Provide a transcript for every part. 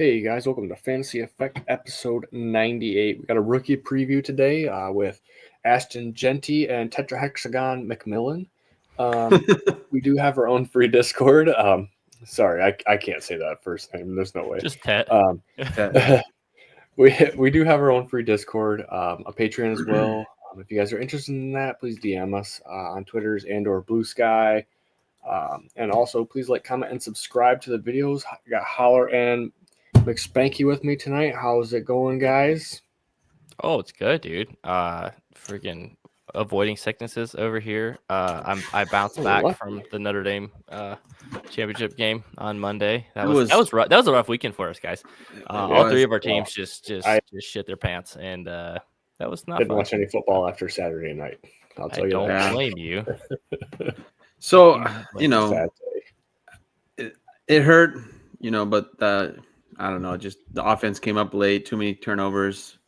Hey guys, welcome to Fantasy Effect episode 98. We got a rookie preview today with Ashton Jeanty and Tetrahexagon McMillan. We do have our own free Discord. Sorry, I can't say that first name. There's no way. Just Tet. We do have our own free Discord, a Patreon as well. If you guys are interested in that, please DM us on Twitters and or Blue Sky. And also, please like, comment, and subscribe to the videos. I got Holler and McSpanky with me tonight. How's it going, guys? Oh, it's good, dude. Freaking avoiding sicknesses over here. I bounced back from the Notre Dame championship game on Monday. That was rough. That was a rough weekend for us, guys. All three of our teams just shit their pants, and that was not. Didn't fun. watch any football after Saturday night. I'll tell you don't that. blame you. So it hurt, but I don't know. Just the offense came up late. Too many turnovers.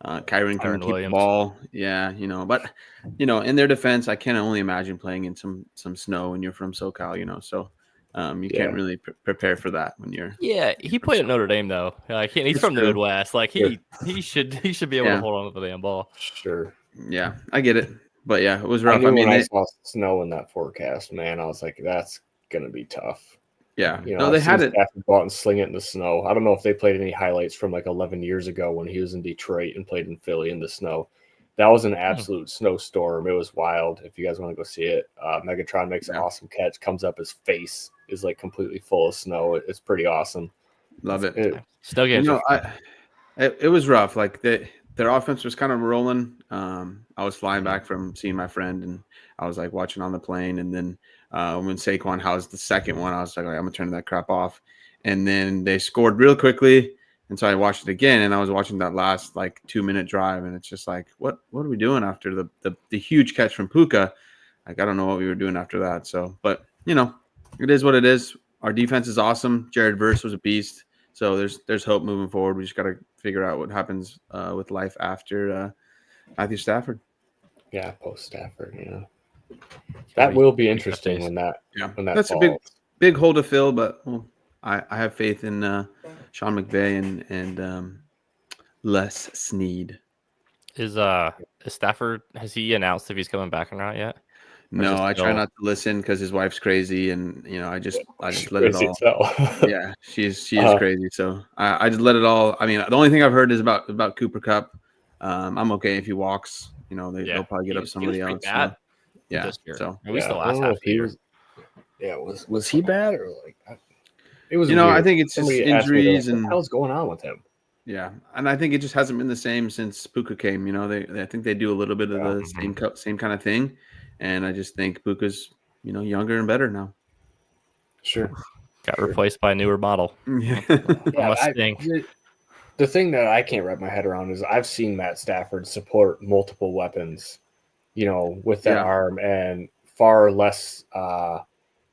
Kyron couldn't keep the ball. Yeah, But in their defense, I can only imagine playing in some snow when you're from SoCal. So you can't really prepare for that when you're. Yeah, he played at Notre Dame though. He's from the Midwest. Like he should be able to hold on to the damn ball. Sure. Yeah, I get it. But yeah, it was rough. When I saw snow in that forecast, man, I was like, that's gonna be tough. Yeah, they had it. Go out and sling it in the snow. I don't know if they played any highlights from like 11 years ago when he was in Detroit and played in Philly in the snow. That was an absolute snowstorm. It was wild. If you guys want to go see it, Megatron makes an awesome catch. Comes up, his face is like completely full of snow. It's pretty awesome. Love it. Still getting. It was rough. Like their offense was kind of rolling. I was flying back from seeing my friend, and I was like watching on the plane, and then. When Saquon housed the second one, I was like, I'm gonna turn that crap off. And then they scored real quickly, and so I watched it again, and I was watching that last 2-minute drive, and it's just like, what are we doing after the huge catch from Puka? Like, I don't know what we were doing after that. So, but it is what it is. Our defense is awesome. Jared Verse was a beast. So there's hope moving forward. We just got to figure out what happens with life after Matthew Stafford. Yeah, post Stafford. That will be interesting when that that's falls. A big hole to fill, but I have faith in Sean McVay and Les Snead. Is Stafford, has he announced if he's coming back or not yet? No, I try not to listen because his wife's crazy, and I just let it all. Yeah, she is crazy. So I just let it all. I mean, the only thing I've heard is about Cooper Kupp. I'm okay if he walks. They'll probably get up somebody else. Yeah, so at least the last half year. Was he bad or it was? I think it's just injuries and what the hell's going on with him. Yeah, and I think it just hasn't been the same since Puka came. I think they do a little bit of the same kind of thing, and I just think Puka's younger and better now. Sure, got replaced by a newer model. The thing that I can't wrap my head around is I've seen Matt Stafford support multiple weapons. With that arm, and far less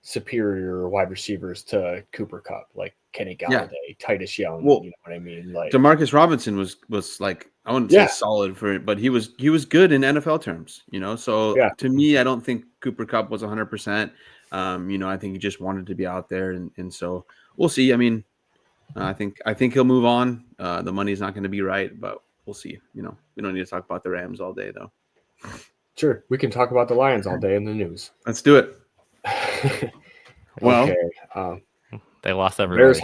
superior wide receivers to Cooper Kupp, like Kenny Galladay, Titus Young. You know what I mean? Like Demarcus Robinson was like, I wouldn't say solid for it, but he was good in NFL terms. So to me, I don't think Cooper Kupp was 100%. I think he just wanted to be out there, and so we'll see. I mean, I think he'll move on. The money's not going to be right, but we'll see. We don't need to talk about the Rams all day, though. Sure, we can talk about the Lions all day in the news. Let's do it. Well, they lost everybody.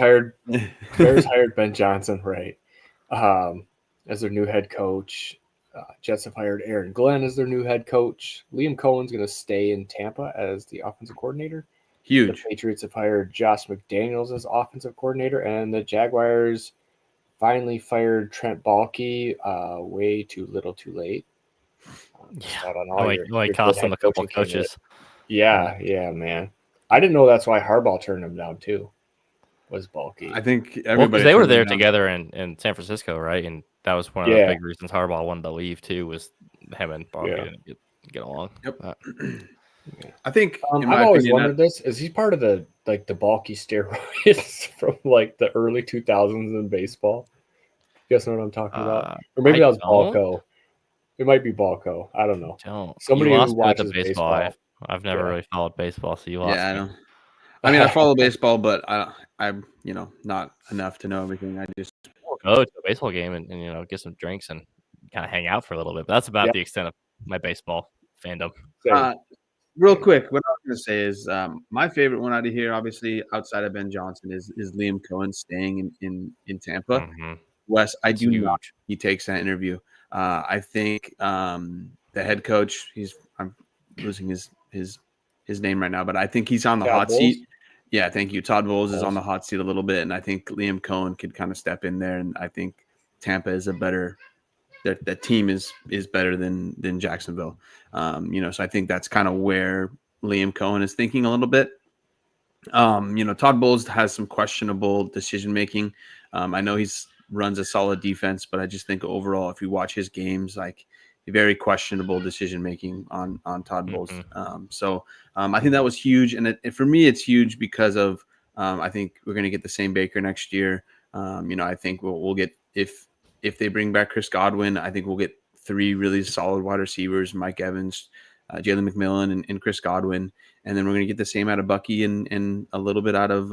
Bears hired Ben Johnson, right, as their new head coach. Jets have hired Aaron Glenn as their new head coach. Liam Cohen's going to stay in Tampa as the offensive coordinator. Huge. The Patriots have hired Josh McDaniels as offensive coordinator, and the Jaguars finally fired Trent Baalke. Way too little, too late. Cost them a couple coaches. Yeah, man. I didn't know that's why Harbaugh turned him down too. Was Baalke. I think everybody. They were there together in San Francisco, right? And that was one of the big reasons Harbaugh wanted to leave too. Was him and Baalke didn't get along. Yep. I think I've always wondered this: is he part of the Baalke steroids from the early 2000s in baseball? You guys know what I'm talking about? Or maybe that was Balco. It might be Balco. I don't know. Somebody who watches baseball. I've never really followed baseball, so you lost. Yeah, I mean, I follow baseball, but I'm not enough to know everything. I just go to a baseball game and get some drinks and kind of hang out for a little bit. But that's about the extent of my baseball fandom. Real quick, what I was going to say is my favorite one out of here, obviously outside of Ben Johnson, is Liam Cohen staying in Tampa. Mm-hmm. Wes, I do not. He takes that interview. I think the head coach. I'm losing his name right now, but I think he's on the hot seat. Yeah, thank you. Todd Bowles is on the hot seat a little bit, and I think Liam Cohen could kind of step in there, and I think Tampa is a better. That team is better than Jacksonville. So I think that's kind of where Liam Cohen is thinking a little bit. Todd Bowles has some questionable decision making. I know he's runs a solid defense, but I just think overall, if you watch his games, like very questionable decision making on Todd Bowles. I think that was huge, and for me, it's huge because of I think we're going to get the same Baker next year. I think we'll get if they bring back Chris Godwin, I think we'll get 3 really solid wide receivers: Mike Evans, Jalen McMillan, and Chris Godwin, and then we're going to get the same out of Bucky and a little bit out of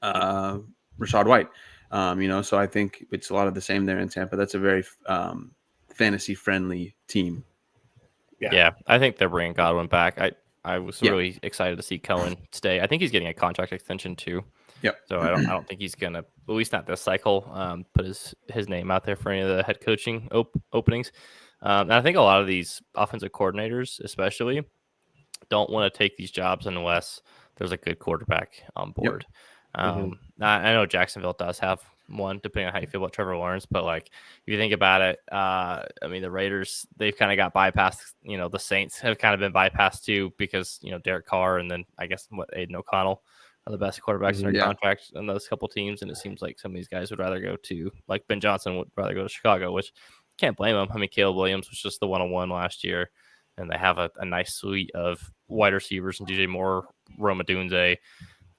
Rachaad White. So I think it's a lot of the same there in Tampa. That's a very fantasy-friendly team. Yeah, I think they're bringing Godwin back. I was really excited to see Cohen stay. I think he's getting a contract extension too. Yep. So I don't think he's gonna, at least not this cycle, put his name out there for any of the head coaching openings. And I think a lot of these offensive coordinators, especially, don't want to take these jobs unless there's a good quarterback on board. Yep. I know Jacksonville does have one, depending on how you feel about Trevor Lawrence, but like if you think about it, I mean the Raiders, they've kind of got bypassed. The Saints have kind of been bypassed too because Derek Carr and then I guess Aiden O'Connell are the best quarterbacks in their contract in those couple teams, and it seems like some of these guys would rather go to, like Ben Johnson would rather go to Chicago, which can't blame him. I mean, Caleb Williams was just the 1-on-1 last year, and they have a nice suite of wide receivers and DJ Moore, Rome Odunze.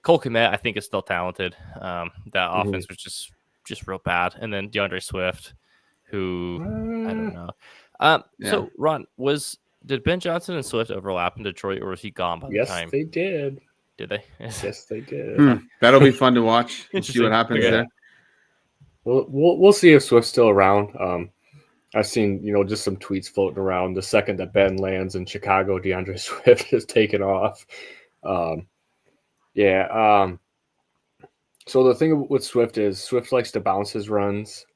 Cole Kmet, I think, is still talented. That offense was just real bad. And then DeAndre Swift, who I don't know. So, Ron, did Ben Johnson and Swift overlap in Detroit, or was he gone by the time? Yes, they did. Did they? Yes, they did. That'll be fun to watch and see what happens there. We'll see if Swift's still around. I've seen, just some tweets floating around. The second that Ben lands in Chicago, DeAndre Swift is taken off. So the thing with Swift is Swift likes to bounce his runs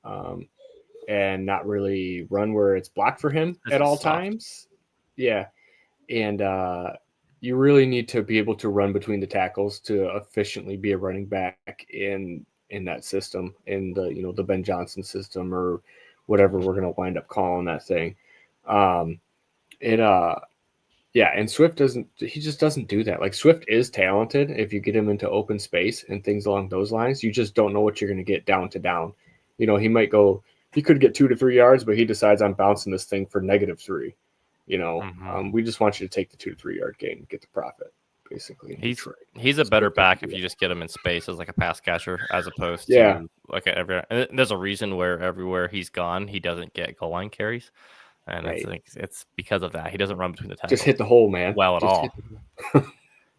and not really run where it's blocked for him at all times. Yeah. And you really need to be able to run between the tackles to efficiently be a running back in that system, in the the Ben Johnson system or whatever we're going to wind up calling that thing. And Swift just doesn't do that. Like Swift is talented if you get him into open space and things along those lines. You just don't know what you're going to get down to down. He could get 2 to 3 yards, but he decides I'm bouncing this thing for -3. We just want you to take the 2 to 3 yard gain and get the profit, basically. He's a better back if you just get him in space as like a pass catcher as opposed to like and there's a reason where everywhere he's gone, he doesn't get goal line carries. And it's because of that. He doesn't run between the tackles. Just hit the hole, man. Well, at all.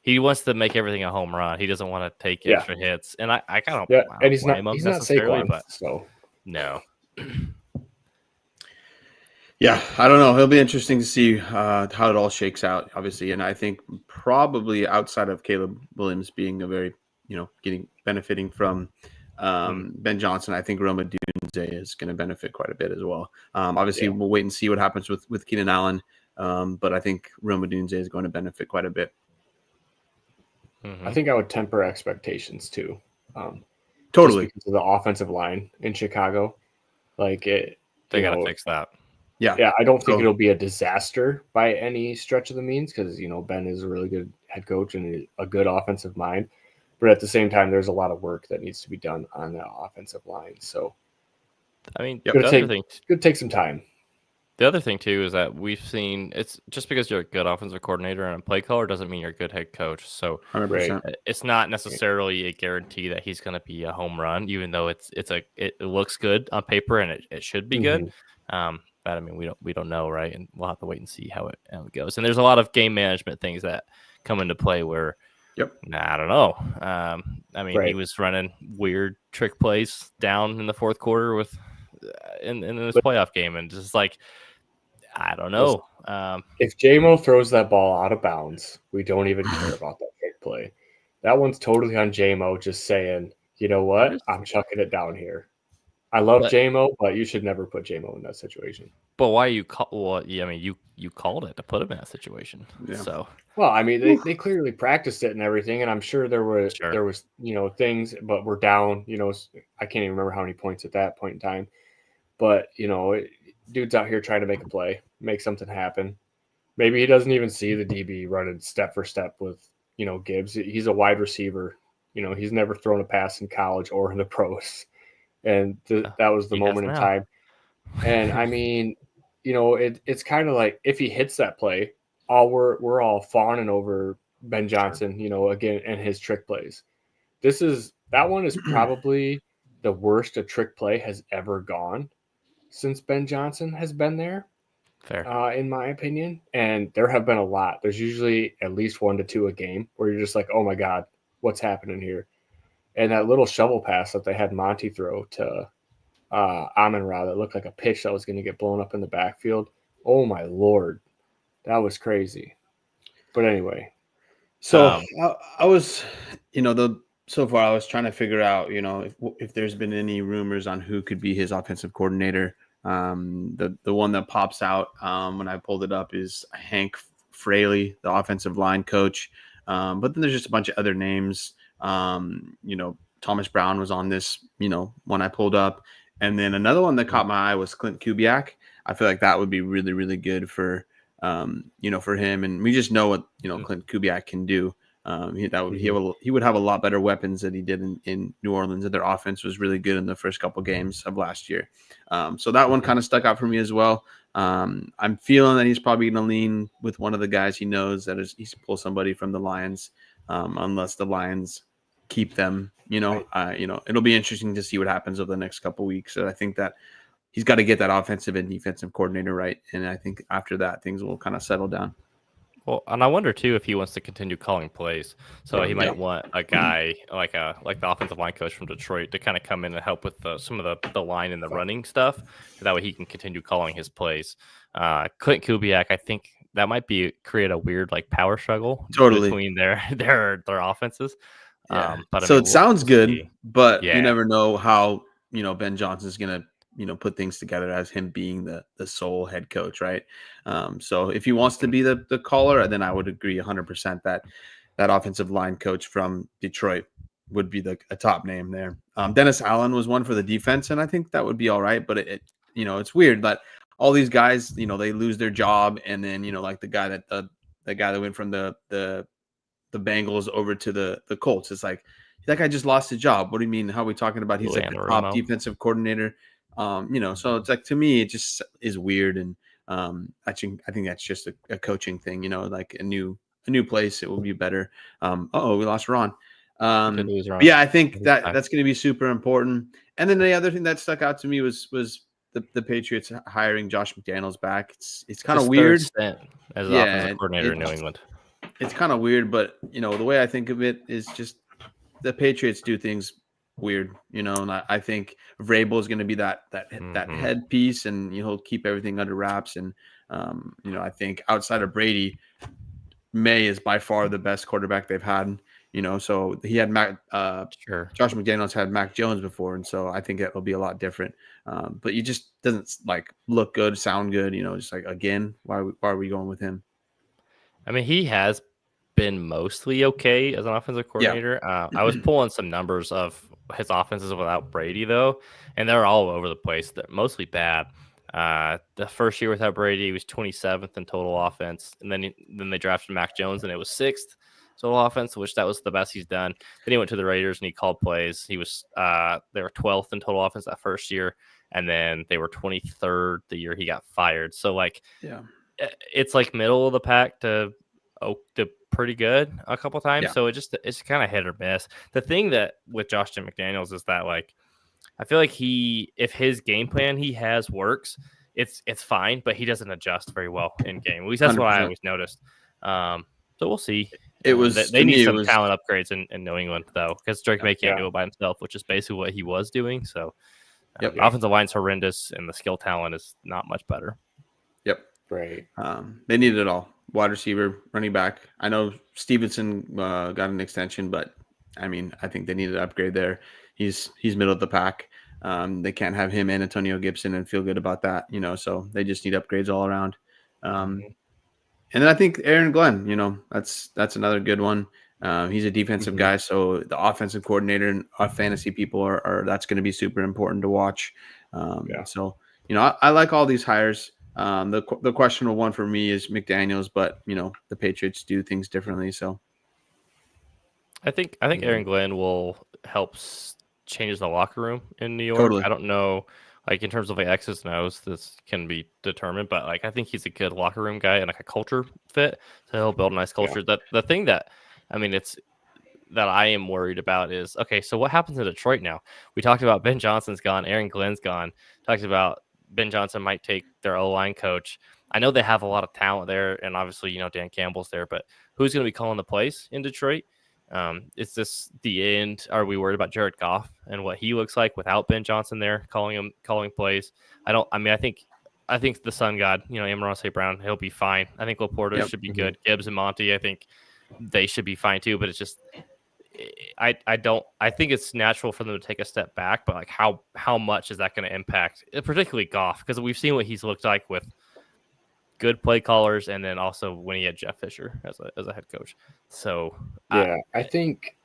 He wants to make everything a home run. He doesn't want to take extra hits. And I kind of and he's not Saquon, but so no. Yeah, I don't know. It'll be interesting to see how it all shakes out, obviously. And I think probably outside of Caleb Williams being a very, benefiting from Ben Johnson, I think Rome Odunze is going to benefit quite a bit as well. Obviously, we'll wait and see what happens with Keenan Allen, but I think Rome Odunze is going to benefit quite a bit. I think I would temper expectations too. Totally. Because of the offensive line in Chicago. They got to fix that. Yeah, I don't think it'll be a disaster by any stretch of the means because, Ben is a really good head coach and a good offensive mind. But at the same time, there's a lot of work that needs to be done on the offensive line. So, I mean, it could take some time. The other thing, too, is that we've seen it's just because you're a good offensive coordinator and a play caller doesn't mean you're a good head coach. So 100%. It's not necessarily a guarantee that he's going to be a home run, even though it looks good on paper and it should be good. But I mean, we don't know, right? And we'll have to wait and see how it goes. And there's a lot of game management things that come into play where Yep. Nah, I don't know. I mean, he was running weird trick plays down in the fourth quarter with in this playoff game, and just like, I don't know. If J-Mo throws that ball out of bounds, we don't even care about that trick play. That one's totally on J-Mo just saying, you know what? I'm chucking it down here. I love J-Mo, but you should never put J-Mo in that situation. But why you call? Well, yeah, I mean, you called it to put him in that situation. Yeah. So, well, I mean, they clearly practiced it and everything, and I'm sure there was things, but we're down. I can't even remember how many points at that point in time. But dude's out here trying to make a play, make something happen. Maybe he doesn't even see the DB running step for step with Gibbs. He's a wide receiver. He's never thrown a pass in college or in the pros. And that was the moment in time. And I mean, it's kind of like if he hits that play, we're all fawning over Ben Johnson, again, and his trick plays. That one is probably the worst a trick play has ever gone since Ben Johnson has been there. Fair. In my opinion. And there have been a lot. There's usually at least 1 to 2 a game where you're just like, oh my God, what's happening here? And that little shovel pass that they had Monty throw to Amon-Ra that looked like a pitch that was going to get blown up in the backfield. Oh my Lord. That was crazy. But anyway. So I was, so far I was trying to figure out, if there's been any rumors on who could be his offensive coordinator. The one that pops out when I pulled it up is Hank Fraley, the offensive line coach. But then there's just a bunch of other names. Thomas Brown was on this, when I pulled up. And then another one that caught my eye was Clint Kubiak. I feel like that would be really, really good for him. And we just know what, Clint Kubiak can do. He would have a lot better weapons than he did in New Orleans, and their offense was really good in the first couple games of last year. So that one kind of stuck out for me as well. I'm feeling that he's probably going to lean with one of the guys he knows that he's pull somebody from the Lions, unless the Lions keep them. It'll be interesting to see what happens over the next couple weeks. So I think that he's got to get that offensive and defensive coordinator right, and I think after that things will kind of settle down. Well, and I wonder too if he wants to continue calling plays. So he might want a guy like the offensive line coach from Detroit to kind of come in and help with some of the line and the running stuff. So that way he can continue calling his plays. Clint Kubiak, I think that might create a weird like power struggle between their offenses. Yeah. But it sounds good, but you never know how Ben Johnson's gonna put things together as him being the sole head coach, right? So if he wants to be the caller, then I would agree 100% that offensive line coach from Detroit would be a top name there. Dennis Allen was one for the defense, and I think that would be all right. But it's weird that all these guys, they lose their job, and then like the guy that went from the Bengals over to the Colts. It's like that guy just lost his job. What do you mean? How are we talking about? He's like the top defensive coordinator. So it's like, to me, it just is weird. And I think that's just a coaching thing, like a new place. It will be better. We lost Ron. Yeah, I think that's going to be super important. And then the other thing that stuck out to me was the Patriots hiring Josh McDaniels back. It's kind of weird as an offensive coordinator in New England. It's kind of weird, but the way I think of it is just the Patriots do things weird, and I think Vrabel is going to be that headpiece, and he'll keep everything under wraps. And I think outside of Brady, May is by far the best quarterback they've had. So he had Josh McDaniels had Mac Jones before, and so I think it will be a lot different. But he just doesn't look good, sound good. Just like, again, why are we going with him? I mean, he has been mostly okay as an offensive coordinator. Yeah. I was pulling some numbers of his offenses without Brady, though, and they're all over the place. They're mostly bad. The first year without Brady, he was 27th in total offense, and then they drafted Mac Jones, and it was 6th total offense, which that was the best he's done. Then he went to the Raiders and he called plays. He was they were 12th in total offense that first year, and then they were 23rd the year he got fired. So it's like middle of the pack to pretty good a couple times. Yeah. So it's kind of hit or miss. The thing that with Josh McDaniels is that I feel like if his game plan he has works, it's fine, but he doesn't adjust very well in game. At least that's 100%. What I always noticed. So we'll see. It was they need some talent upgrades in New England though, because Drake May can't do it by himself, which is basically what he was doing. So the offensive line's horrendous, and the skill talent is not much better. Yep, right. They needed it all: wide receiver, running back. I know Stevenson got an extension, but I mean, I think they needed an upgrade there. He's middle of the pack. They can't have him and Antonio Gibson and feel good about that, so they just need upgrades all around. And then I think Aaron Glenn, that's another good one. He's a defensive guy, so the offensive coordinator and our fantasy people are that's going to be super important to watch. So, I like all these hires. The questionable one for me is McDaniels, but the Patriots do things differently. So I think Aaron Glenn will help change the locker room in New York. Totally. I don't know, like in terms of like X's and O's, this can be determined, but like I think he's a good locker room guy and like a culture fit, so he'll build a nice culture. That the thing that it's that I am worried about is, okay, so what happens in Detroit now? We talked about Ben Johnson's gone, Aaron Glenn's gone. Talked about Ben Johnson might take their O-line coach. I know they have a lot of talent there, and obviously Dan Campbell's there, but who's going to be calling the plays in Detroit? Is this the end? Are we worried about Jared Goff and what he looks like without Ben Johnson there calling plays? I think the Sun God, Amon St. Brown, he'll be fine. I think Laporta should be good. Gibbs and Monty, I think they should be fine too. But it's just, I think it's natural for them to take a step back. But like, how much is that going to impact, particularly Goff? Because we've seen what he's looked like with good play callers, and then also when he had Jeff Fisher as a head coach. So I think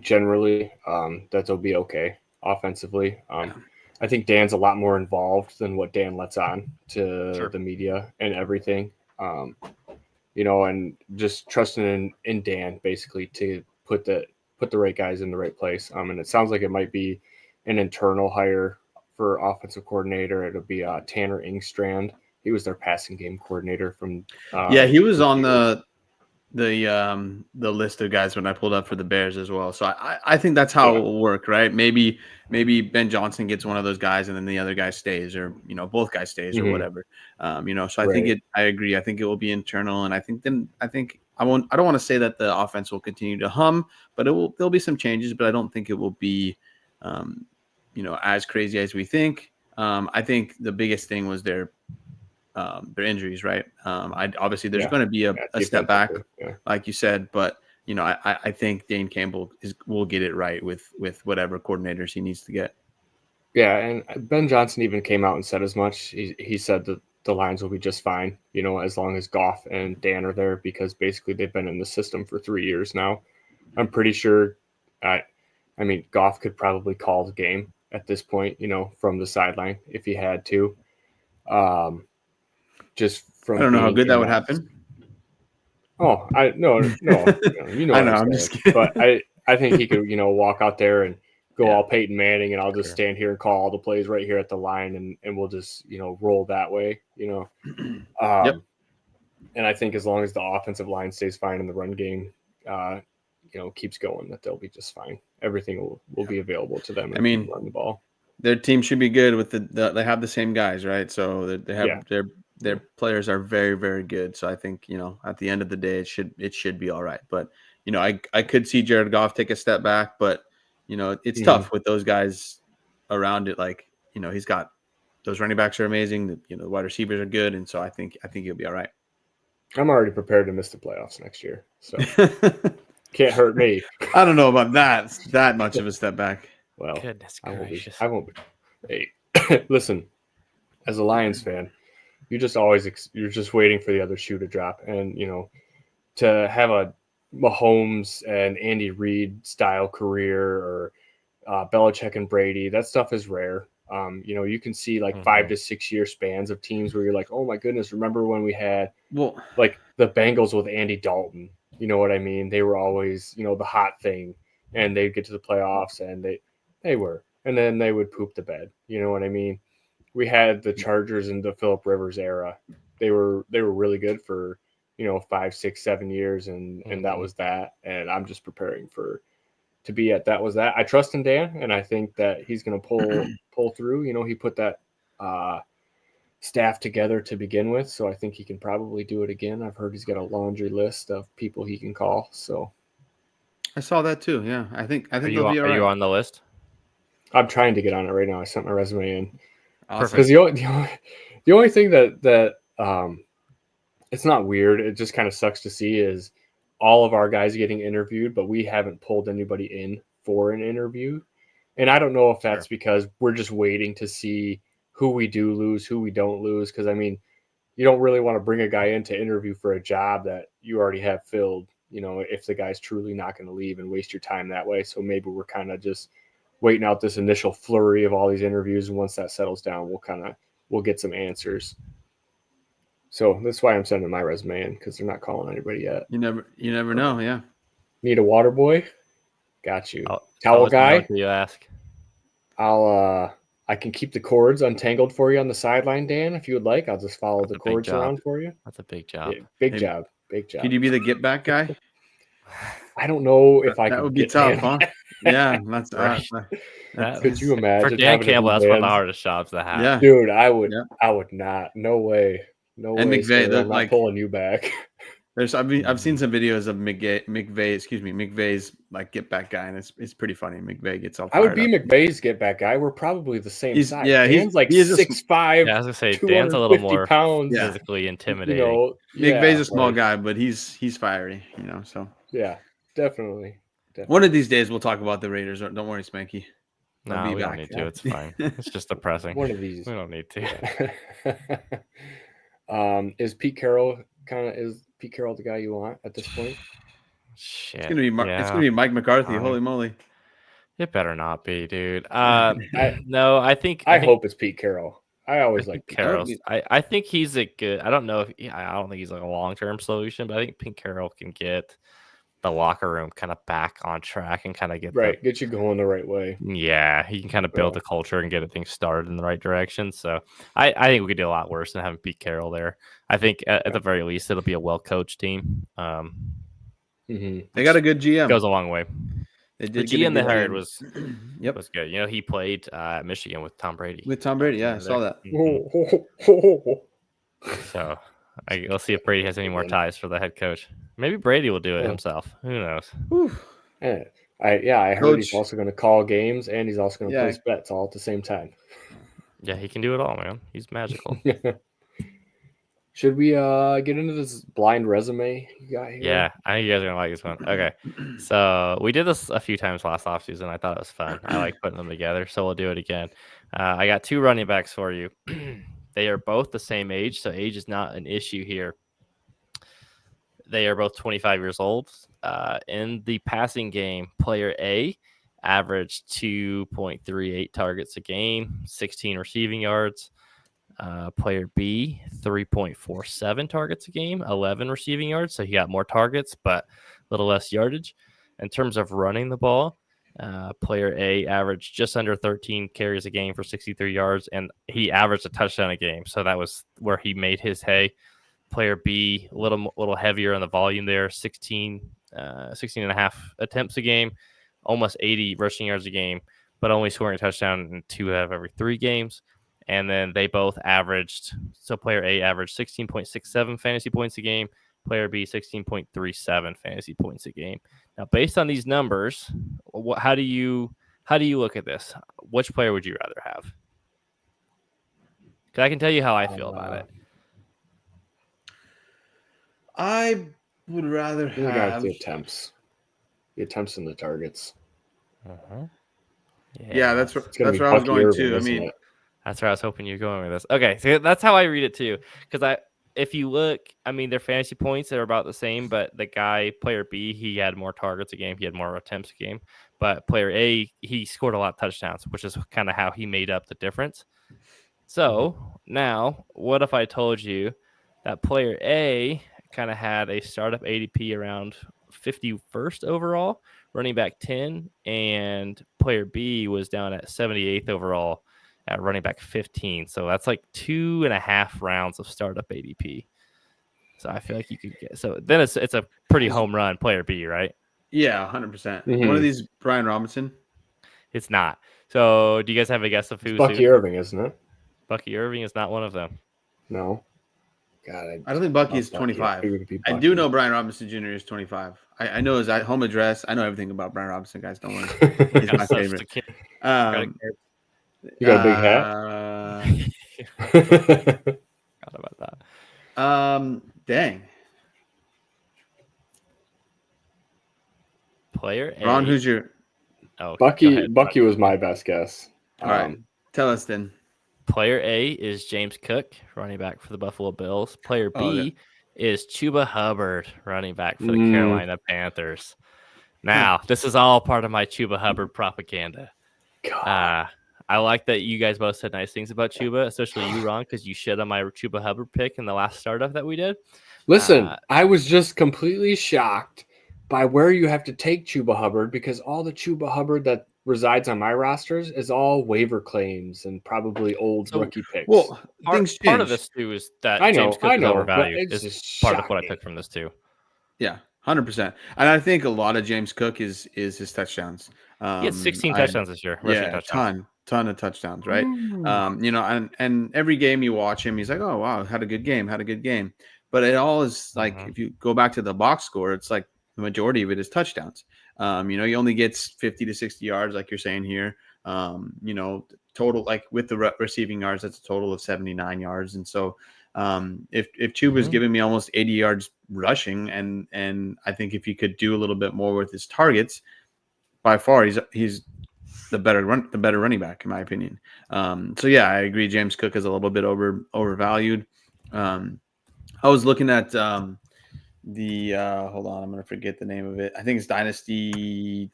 generally that they'll be okay offensively. I think Dan's a lot more involved than what Dan lets on to the media and everything. And just trusting in Dan basically to put the right guys in the right place. And it sounds like it might be an internal hire for offensive coordinator. It'll be Tanner Ingstrand. He was their passing game coordinator from. He was on the list of guys when I pulled up for the Bears as well. So I think that's how it will work, right? Maybe Ben Johnson gets one of those guys, and then the other guy stays, or both guys stays, or whatever. So I think I agree. I think it will be internal, and I think I don't want to say that the offense will continue to hum, but there'll be some changes, but I don't think it will be, as crazy as we think. I think the biggest thing was their injuries, right? Obviously there's going to be a step back, like you said, but I think Dane Campbell will get it right with whatever coordinators he needs to get. Yeah, and Ben Johnson even came out and said as much. He said that the Lions will be just fine, as long as Goff and Dan are there, because basically they've been in the system for 3 years now. I'm pretty sure. Goff could probably call the game at this point, from the sideline if he had to. Just from I don't know how good that would happen. Oh, no. I know. I'm just kidding. But I think he could, walk out there and go all Peyton Manning, and I'll just stand here and call all the plays right here at the line, and we'll just, roll that way, And I think as long as the offensive line stays fine in the run game, keeps going, that they'll be just fine. Everything will be available to them. Run the ball. Their team should be good with they have the same guys, right? So they have their players are very, very good. So I think, at the end of the day, it should be all right. But, I could see Jared Goff take a step back, but, it's tough with those guys around it. Like, he's got those running backs are amazing. The wide receivers are good. And so I think he'll be all right. I'm already prepared to miss the playoffs next year. So can't hurt me. I don't know about that much of a step back. Well, goodness gracious. I won't be. Hey, listen, as a Lions fan, you're just waiting for the other shoe to drop. And, to have a Mahomes and Andy Reid style career, or Belichick and Brady, that stuff is rare. You can see like 5 to 6 year spans of teams where you're like, oh my goodness, remember when we had like the Bengals with Andy Dalton? You know what I mean? They were always, the hot thing, and they'd get to the playoffs, and they were, and then they would poop the bed. You know what I mean? We had the Chargers in the Phillip Rivers era. They were really good for, 5, 6, 7 years, and that was that. And I'm just preparing to be at that was that. I trust in Dan, and I think that he's going to pull through. He put that staff together to begin with, so I think he can probably do it again. I've heard he's got a laundry list of people he can call. So I saw that too. Yeah, I think they'll be all right. Are you on the list? I'm trying to get on it right now. I sent my resume in. Awesome. Because the only thing that it's not weird, it just kind of sucks to see is all of our guys getting interviewed, but we haven't pulled anybody in for an interview. And I don't know if that's because we're just waiting to see who we do lose, who we don't lose. Because, I mean, you don't really want to bring a guy in to interview for a job that you already have filled, if the guy's truly not going to leave and waste your time that way. So maybe we're kind of just waiting out this initial flurry of all these interviews. And once that settles down, we'll get some answers. So that's why I'm sending my resume in, because they're not calling anybody yet. You never know. Yeah. Need a water boy? Got you. Towel guy? You ask. I can keep the cords untangled for you on the sideline, Dan, if you would like. I'll just follow the cords around for you. That's a big job. Yeah, big job. Could you be the get back guy? I don't know if I that can. Would be tough, huh? Yeah, that's right. Could you imagine? For Dan Campbell, that's one of the hardest jobs to have. Yeah, dude, I would not. No way. And McVay, I'm not pulling you back. I've seen some videos of McVay's like get back guy, and it's pretty funny. McVay gets all. I would be McVay's get back guy. We're probably the same size. Yeah, Dan's like 6'5". Yeah, I was gonna say Dan's a little more pounds, physically intimidating. McVay's a small guy, but he's fiery. So yeah, definitely. One of these days we'll talk about the Raiders. Don't worry, Spanky. No, we don't need to. It's fine. It's just depressing. One of these. We don't need to. Yeah. Is Pete Carroll the guy you want at this point? Shit. It's gonna be Mike McCarthy. Holy moly! It better not be, dude. I hope it's Pete Carroll. I always like Carroll. I think he's a good. I don't think he's like a long-term solution, but I think Pete Carroll can get the locker room kind of back on track and kind of get you going the right way. Yeah, he can kind of build the culture and get things started in the right direction. So I think we could do a lot worse than having Pete Carroll there. I think at the very least it'll be a well-coached team. They got a good GM. Goes a long way. The GM they hired was good. He played at Michigan with Tom Brady. I saw that. So let's see if Brady has any more ties for the head coach. Maybe Brady will do it himself. Who knows? I heard he's also going to call games and he's also going to place bets all at the same time. Yeah, he can do it all, man. He's magical. Should we get into this blind resume you got here? Yeah, I think you guys are going to like this one. Okay, so we did this a few times last offseason. I thought it was fun. I like putting them together, so we'll do it again. I got 2 running backs for you. They are both the same age, so age is not an issue here. They are both 25 years old. In the passing game, player A averaged 2.38 targets a game, 16 receiving yards. Player B, 3.47 targets a game, 11 receiving yards. So he got more targets, but a little less yardage. In terms of running the ball, player A averaged just under 13 carries a game for 63 yards, and he averaged a touchdown a game. So that was where he made his hay. Player B, a little heavier on the volume there, 16 and a half attempts a game, almost 80 rushing yards a game, but only scoring a touchdown in 2 out of every 3 games. And then they both averaged, so player A averaged 16.67 fantasy points a game, player B 16.37 fantasy points a game. Now, based on these numbers, how do you look at this? Which player would you rather have? Because I can tell you how I feel about it. I would rather have the attempts and the targets. Yeah, that's where I was going too. I mean, that's where I was hoping you're going with this. Okay, so that's how I read it too. Because if you look, I mean, their fantasy points are about the same, but the guy, player B, he had more targets a game, he had more attempts a game. But player A, he scored a lot of touchdowns, which is kind of how he made up the difference. So now, what if I told you that player A kind of had a startup ADP around 51st overall, running back 10, and player B was down at 78th overall at running back 15. So that's like 2.5 rounds of startup ADP. So I feel like you could get, so then it's a pretty home run player B, right? Yeah, 100%. One of these, Brian Robinson? It's not. So do you guys have a guess of who's Bucky Irving, isn't it? Bucky Irving is not one of them. No. God, I don't think Bucky's 25. I do know Brian Robinson Jr. is 25. I know his home address. I know everything about Brian Robinson, guys. Don't worry. He's my favorite. You got a big hat? Forgot about that. Dang. Player A. Ron, who's your? Oh, Bucky was my best guess. All right. Tell us then. Player A is James Cook, running back for the Buffalo Bills. Player B is Chuba Hubbard, running back for the Carolina Panthers. Now, this is all part of my Chuba Hubbard propaganda. I like that you guys both said nice things about Chuba, especially you, Ron, because you shit on my Chuba Hubbard pick in the last startup that we did. Listen, I was just completely shocked by where you have to take Chuba Hubbard, because all the Chuba Hubbard that resides on my rosters is all waiver claims and probably old rookie picks. Well, part of this too is that James Cook is overvalued. Is part of what I took from this too. Yeah, 100%. And I think a lot of James Cook is his touchdowns. He had 16 touchdowns this year. Yeah, ton of touchdowns, right? And every game you watch him, he's like, oh wow, had a good game. But it all is like, if you go back to the box score, it's like the majority of it is touchdowns. He only gets 50 to 60 yards, like you're saying here. Total, like with the receiving yards, that's a total of 79 yards. And so if Chuba's giving me almost 80 yards rushing, and I think if he could do a little bit more with his targets, by far he's the better running back, in my opinion. So yeah, I agree. James Cook is a little bit overvalued. I was looking at hold on, I'm gonna forget the name of it. I think it's Dynasty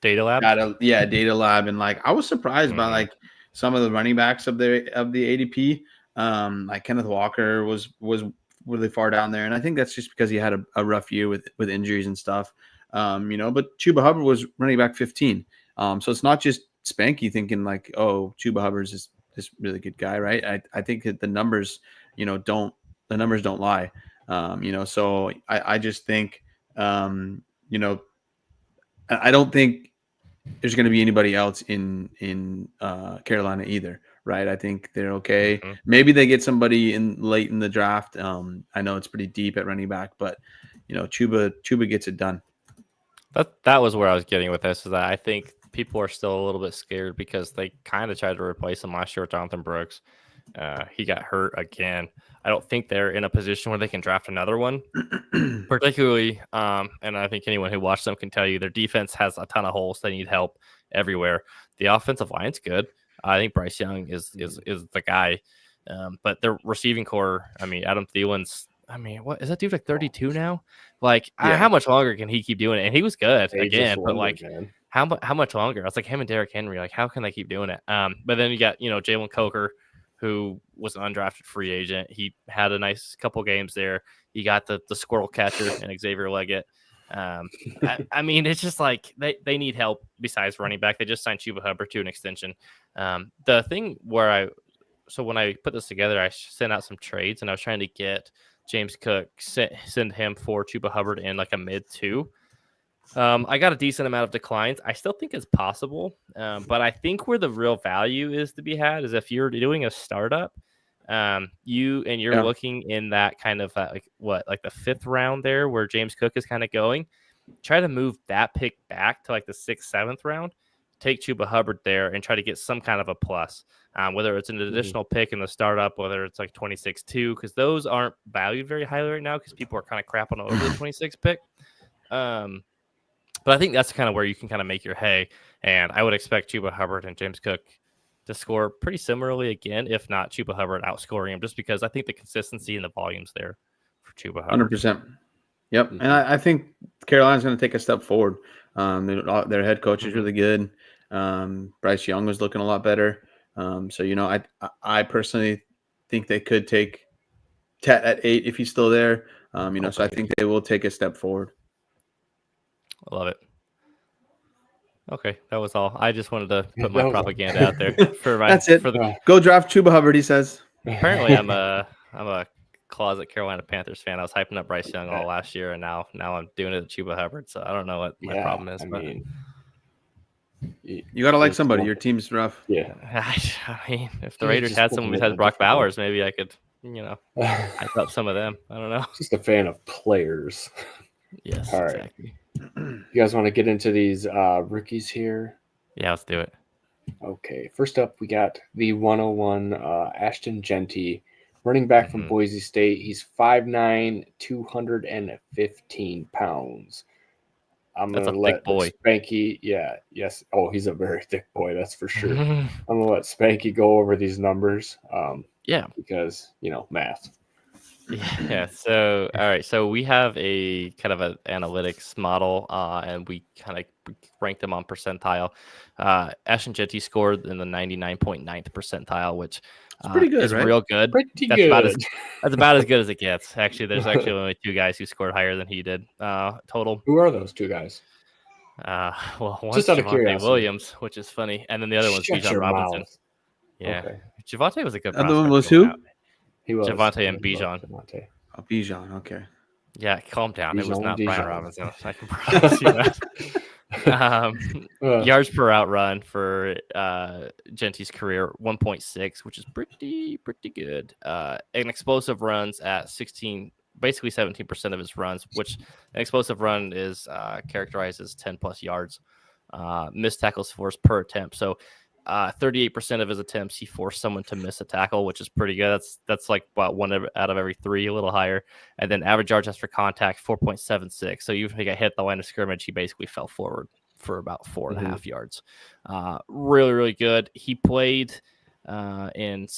Data Lab. Data Lab, and like I was surprised by like some of the running backs of the ADP. Like Kenneth Walker was really far down there, and I think that's just because he had a rough year with injuries and stuff. But Chuba Hubbard was running back 15. So it's not just Spanky thinking like, oh, Chuba Hubbard's is this really good guy, right? I think that the numbers, don't lie. So I just think, I don't think there's going to be anybody else in Carolina either, right? I think they're okay. Maybe they get somebody in late in the draft. I know it's pretty deep at running back, but Chuba gets it done. That was where I was getting with this, is that I think people are still a little bit scared because they kind of tried to replace him last year with Jonathan Brooks. He got hurt again. I don't think they're in a position where they can draft another one, particularly. And I think anyone who watched them can tell you their defense has a ton of holes. They need help everywhere. The offensive line's good. I think Bryce Young is the guy. But their receiving core, Adam Thielen's, what is that dude, like 32 now? Like, how much longer can he keep doing it? And he was good again, but like, how much longer? I was like, him and Derrick Henry, like, how can they keep doing it? But then you got, Jalen Coker, who was an undrafted free agent. He had a nice couple games there. He got the squirrel catcher and Xavier Leggett. It's just like they need help besides running back. They just signed Chuba Hubbard to an extension. The thing where when I put this together, I sent out some trades, and I was trying to get James Cook, send him for Chuba Hubbard in like a mid 2. I got a decent amount of declines. I still think it's possible, but I think where the real value is to be had is if you're doing a startup, you're looking in that kind of like the 5th round there where James Cook is kind of going. Try to move that pick back to like the 6th, 7th round. Take Chuba Hubbard there and try to get some kind of a plus, whether it's an additional pick in the startup, whether it's like 26-2, because those aren't valued very highly right now because people are kind of crapping over the 26th pick. But I think that's kind of where you can kind of make your hay. And I would expect Chuba Hubbard and James Cook to score pretty similarly again, if not Chuba Hubbard outscoring him, just because I think the consistency and the volume's there for Chuba Hubbard. 100%. Yep. And I think Carolina's going to take a step forward. Their head coach is really good. Bryce Young was looking a lot better. I personally think they could take Tet at 8 if he's still there. So I think they will take a step forward. I love it. Okay, that was all. I just wanted to put my propaganda out there for my. That's it. Go draft Chuba Hubbard, he says. Apparently, I'm a closet Carolina Panthers fan. I was hyping up Bryce Young all last year, and now I'm doing it at Chuba Hubbard. So I don't know what my problem is. You gotta like somebody. Your team's rough. Yeah. If the Raiders had someone besides Brock Bowers, maybe I could, hype up some of them. I don't know. Just a fan of players. Yes, all right. Exactly. You guys want to get into these rookies here? Yeah, let's do it. Okay. First up, we got the 101 Ashton Jeanty, running back from Boise State. He's 5'9", 215 pounds. I'm going to let Spanky, yes. Oh, he's a very thick boy, that's for sure. I'm going to let Spanky go over these numbers. Because, math. Yeah. So, all right. So we have a kind of an analytics model, and we kind of rank them on percentile. Ashton Jeanty scored in the 99.9th percentile, which pretty good, is right? Real good. Pretty good. That's about as good as it gets. Actually, there's actually only 2 guys who scored higher than he did total. Who are those 2 guys? Well, one's Javonte Williams, which is funny, and then the other one's Bijan Robinson. Mouth. Yeah, okay. Javonte was a good. The other one was who? He was Javonte and Bijan. Oh, Bijan, okay. Yeah, calm down. Bijan, it was not Bijan. Brian Robinson. I can promise you that. Yards per out run for Jeanty's career 1.6, which is pretty good. And explosive runs at 16. Basically 17% of his runs, which an explosive run is characterized as 10 plus yards. Missed tackles forced per attempt. So 38% of his attempts, he forced someone to miss a tackle, which is pretty good. That's like about 1 out of every 3, a little higher. And then average yards after contact, 4.76. So even if he got hit at the line of scrimmage, he basically fell forward for about 4.5 yards. Really good. He played in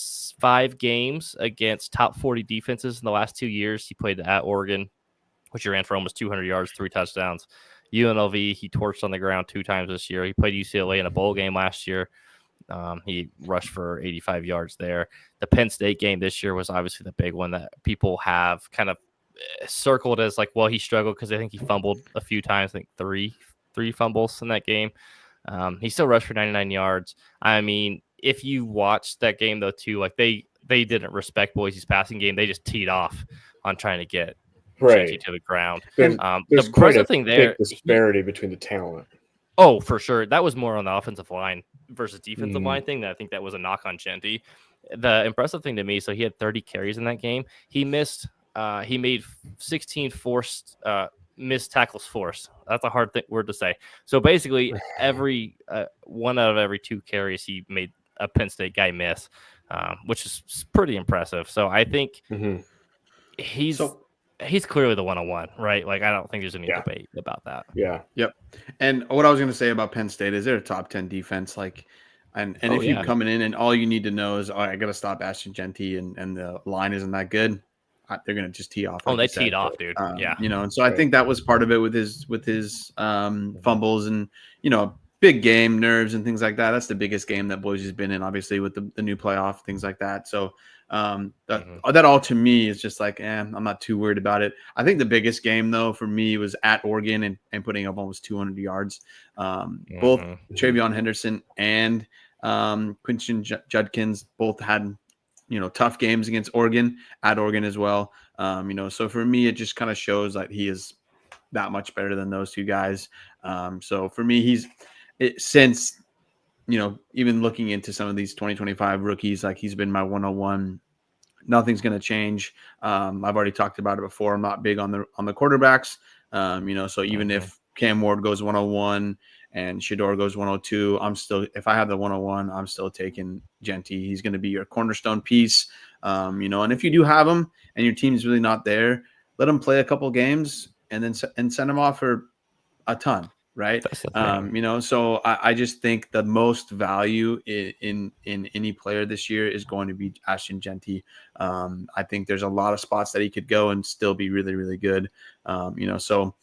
5 games against top 40 defenses in the last 2 years. He played at Oregon, which he ran for almost 200 yards, 3 touchdowns. UNLV, he torched on the ground 2 times this year. He played UCLA in a bowl game last year. He rushed for 85 yards there. The Penn State game this year was obviously the big one that people have kind of circled as like, well, he struggled because I think he fumbled a few times. I think three fumbles in that game. He still rushed for 99 yards. I mean, if you watched that game though too, like they didn't respect Boise's passing game. They just teed off on trying to get Jeanty to the ground. There's the quite a thing there, big disparity between the talent. Oh, for sure. That was more on the offensive line versus defensive line thing. I think that was a knock on Jeanty. The impressive thing to me, so he had 30 carries in that game. He made 16 forced missed tackles forced. That's a hard word to say. So basically, every 1 out of every 2 carries, he made a Penn State guy miss, which is pretty impressive. So I think he's clearly the 101, right? Like, I don't think there's any debate about that. Yeah. Yep. And what I was going to say about Penn State is they're a top 10 defense. Like, and if you're coming in and all you need to know is, I got to stop Ashton Jeanty and the line isn't that good, they're going to just tee off. Like they teed off, dude. And so I think that was part of it with his fumbles and, big game, nerves and things like that. That's the biggest game that Boise's been in, obviously, with the new playoff, things like that. So that all to me is just like, I'm not too worried about it. I think the biggest game though for me was at Oregon and putting up almost 200 yards. Both Travion Henderson and Quinton Judkins both had tough games against Oregon, at Oregon as well. So for me it just kind of shows that he is that much better than those 2 guys. So for me since even looking into some of these 2025 rookies, like he's been my 101. Nothing's going to change. I've already talked about it before. I'm not big on the quarterbacks. So even if Cam Ward goes 101 and Shedeur goes 102, if I have the 101, I'm still taking Jeanty. He's going to be your cornerstone piece. And if you do have him and your team's really not there, let him play a couple games and then send him off for a ton. Right. So I just think the most value in any player this year is going to be Ashton Jeanty. I think there's a lot of spots that he could go and still be really, really good. So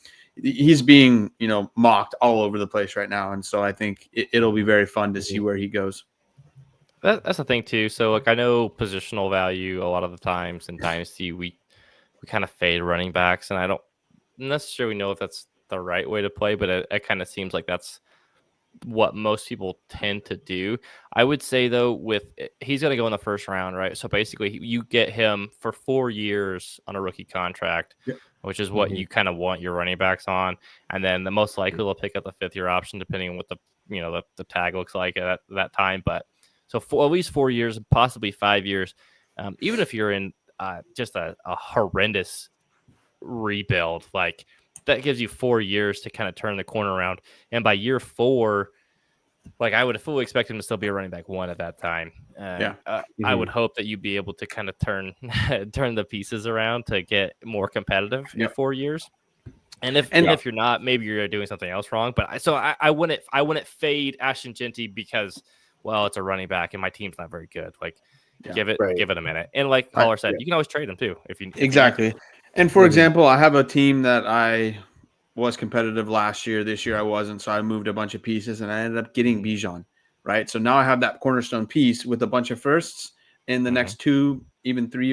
he's being, mocked all over the place right now. And so I think it'll be very fun to see where he goes. That's the thing too. So like, I know positional value a lot of the times in Dynasty, we kind of fade running backs, and I don't necessarily know if that's the right way to play, but it kind of seems like that's what most people tend to do. I would say though, he's going to go in the first round, right? So basically you get him for 4 years on a rookie contract, which is what you kind of want your running backs on. And then the most likely they'll pick up the 5th-year option, depending on what the tag looks like at that time. But so for at least 4 years, possibly 5 years, even if you're in just a horrendous rebuild. Like that gives you 4 years to kind of turn the corner around. And by year 4, like I would fully expect him to still be a running back 1 at that time. I would hope that you'd be able to kind of turn the pieces around to get more competitive in 4 years. And if you're not, maybe you're doing something else wrong. But I wouldn't fade Ashton Jeanty because, well, it's a running back and my team's not very good. Like give it a minute. And like Caller said, you can always trade him too if you exactly. And for example, I have a team that I was competitive last year. This year I wasn't, so I moved a bunch of pieces and I ended up getting Bijan. Right, so now I have that cornerstone piece with a bunch of firsts in the next 2, even 3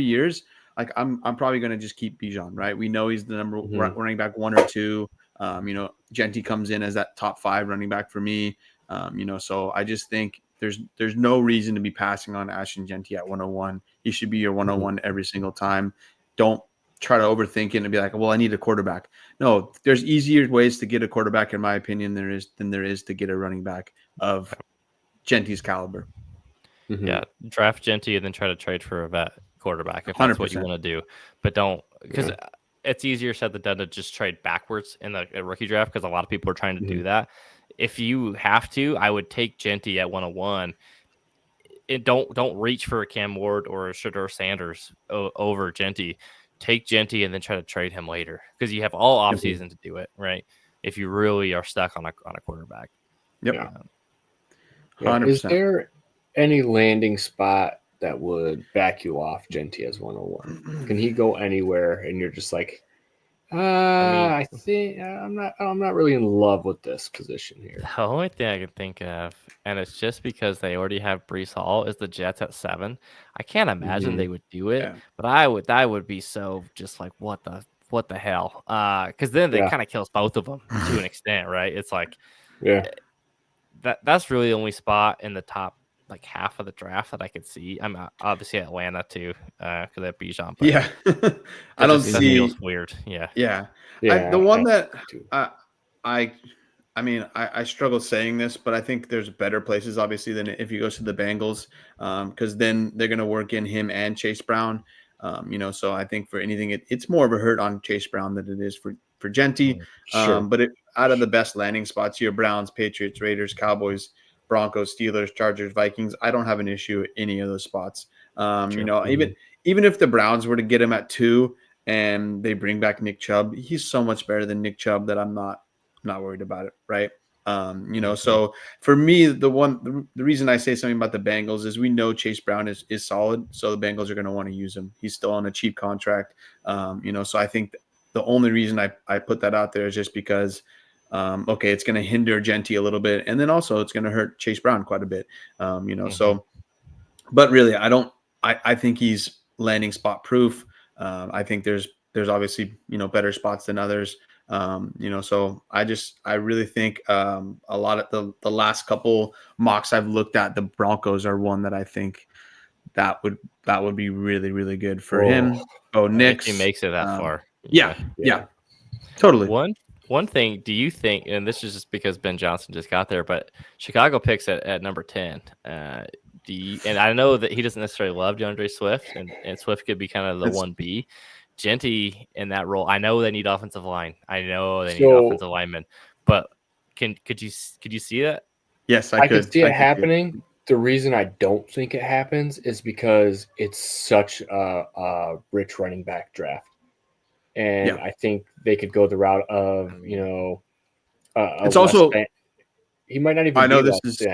years. Like I'm probably going to just keep Bijan. Right, we know he's the number running back 1 or 2. Jeanty comes in as that top 5 running back for me. So I just think there's no reason to be passing on Ashton Jeanty at 101. He should be your 101 every single time. Don't try to overthink it and be like, well, I need a quarterback. No, there's easier ways to get a quarterback, in my opinion, than there is to get a running back of Jeanty's caliber. Yeah, draft Jeanty and then try to trade for a vet quarterback if that's 100%. What you want to do. But don't, because it's easier said than done to just trade backwards in the rookie draft because a lot of people are trying to do that. If you have to, I would take Jeanty at 101. And don't reach for a Cam Ward or a Shedeur Sanders over Jeanty. Take Jeanty and then try to trade him later because you have all offseason to do it, right? If you really are stuck on a quarterback. Yep. 100%. Is there any landing spot that would back you off Jeanty as 101? Can he go anywhere and you're just like, I think I'm not really in love with this position here. The only thing I can think of, and it's just because they already have Breece Hall, is the Jets at 7. I can't imagine they would do it, but I would be so just like what the hell? Because then they kind of kills both of them to an extent, right? It's like that's really the only spot in the top like half of the draft that I could see. I'm obviously Atlanta too, because they have Bijan. But I don't see. Feels weird. Yeah. The one that I struggle saying this, but I think there's better places obviously than if he goes to the Bengals, because then they're going to work in him and Chase Brown. So I think for anything, it's more of a hurt on Chase Brown than it is for Jeanty. But out of the best landing spots here, Browns, Patriots, Raiders, Cowboys, Broncos, Steelers, Chargers, Vikings, I don't have an issue with any of those spots. Even if the Browns were to get him at 2 and they bring back Nick Chubb, he's so much better than Nick Chubb that I'm not worried about it, right? So for me, the reason I say something about the Bengals is we know Chase Brown is solid, so the Bengals are going to want to use him. He's still on a cheap contract, so I think the only reason I put that out there is just because it's going to hinder Jeanty a little bit, and then also it's going to hurt Chase Brown quite a bit, So, but really, I think he's landing spot proof. I think there's obviously better spots than others. So I really think a lot of the last couple mocks I've looked at, the Broncos are one that I think that would be really, really good for him. Oh, Nick, he makes it that far. Yeah, totally. One thing, do you think, and this is just because Ben Johnson just got there, but Chicago picks at number 10. And I know that he doesn't necessarily love DeAndre Swift, and Swift could be kind of the 1B. Jeanty in that role. I know they need offensive line. I know they need offensive linemen. But could you see that? Yes, I could see it happening. The reason I don't think it happens is because it's such a rich running back draft. And I think they could go the route of, it's also he might not even. I know this is,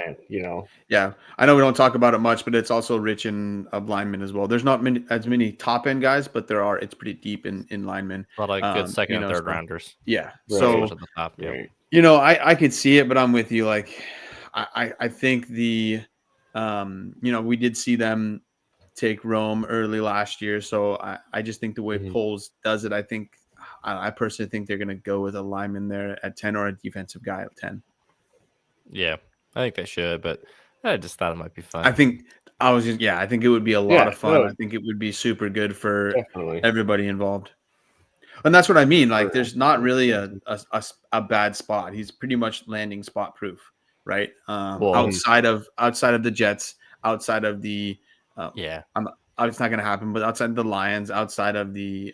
Yeah, I know we don't talk about it much, but it's also rich in linemen as well. There's not as many top end guys, but there are. It's pretty deep in linemen. A lot of good second and third rounders. Yeah, right. So at the top, I could see it, but I'm with you. Like, I think we did see them take Rome early last year, so I just think the way Poles does it, I personally think they're going to go with a lineman there at 10 or a defensive guy at 10. Yeah, I think they should, but I just thought it might be fun. I think it would be a lot of fun. I think it would be super good for everybody involved. And that's what I mean. Like, there's not really a bad spot. He's pretty much landing spot proof, right? Outside of the Jets, outside of the it's not going to happen. But outside the Lions, outside of the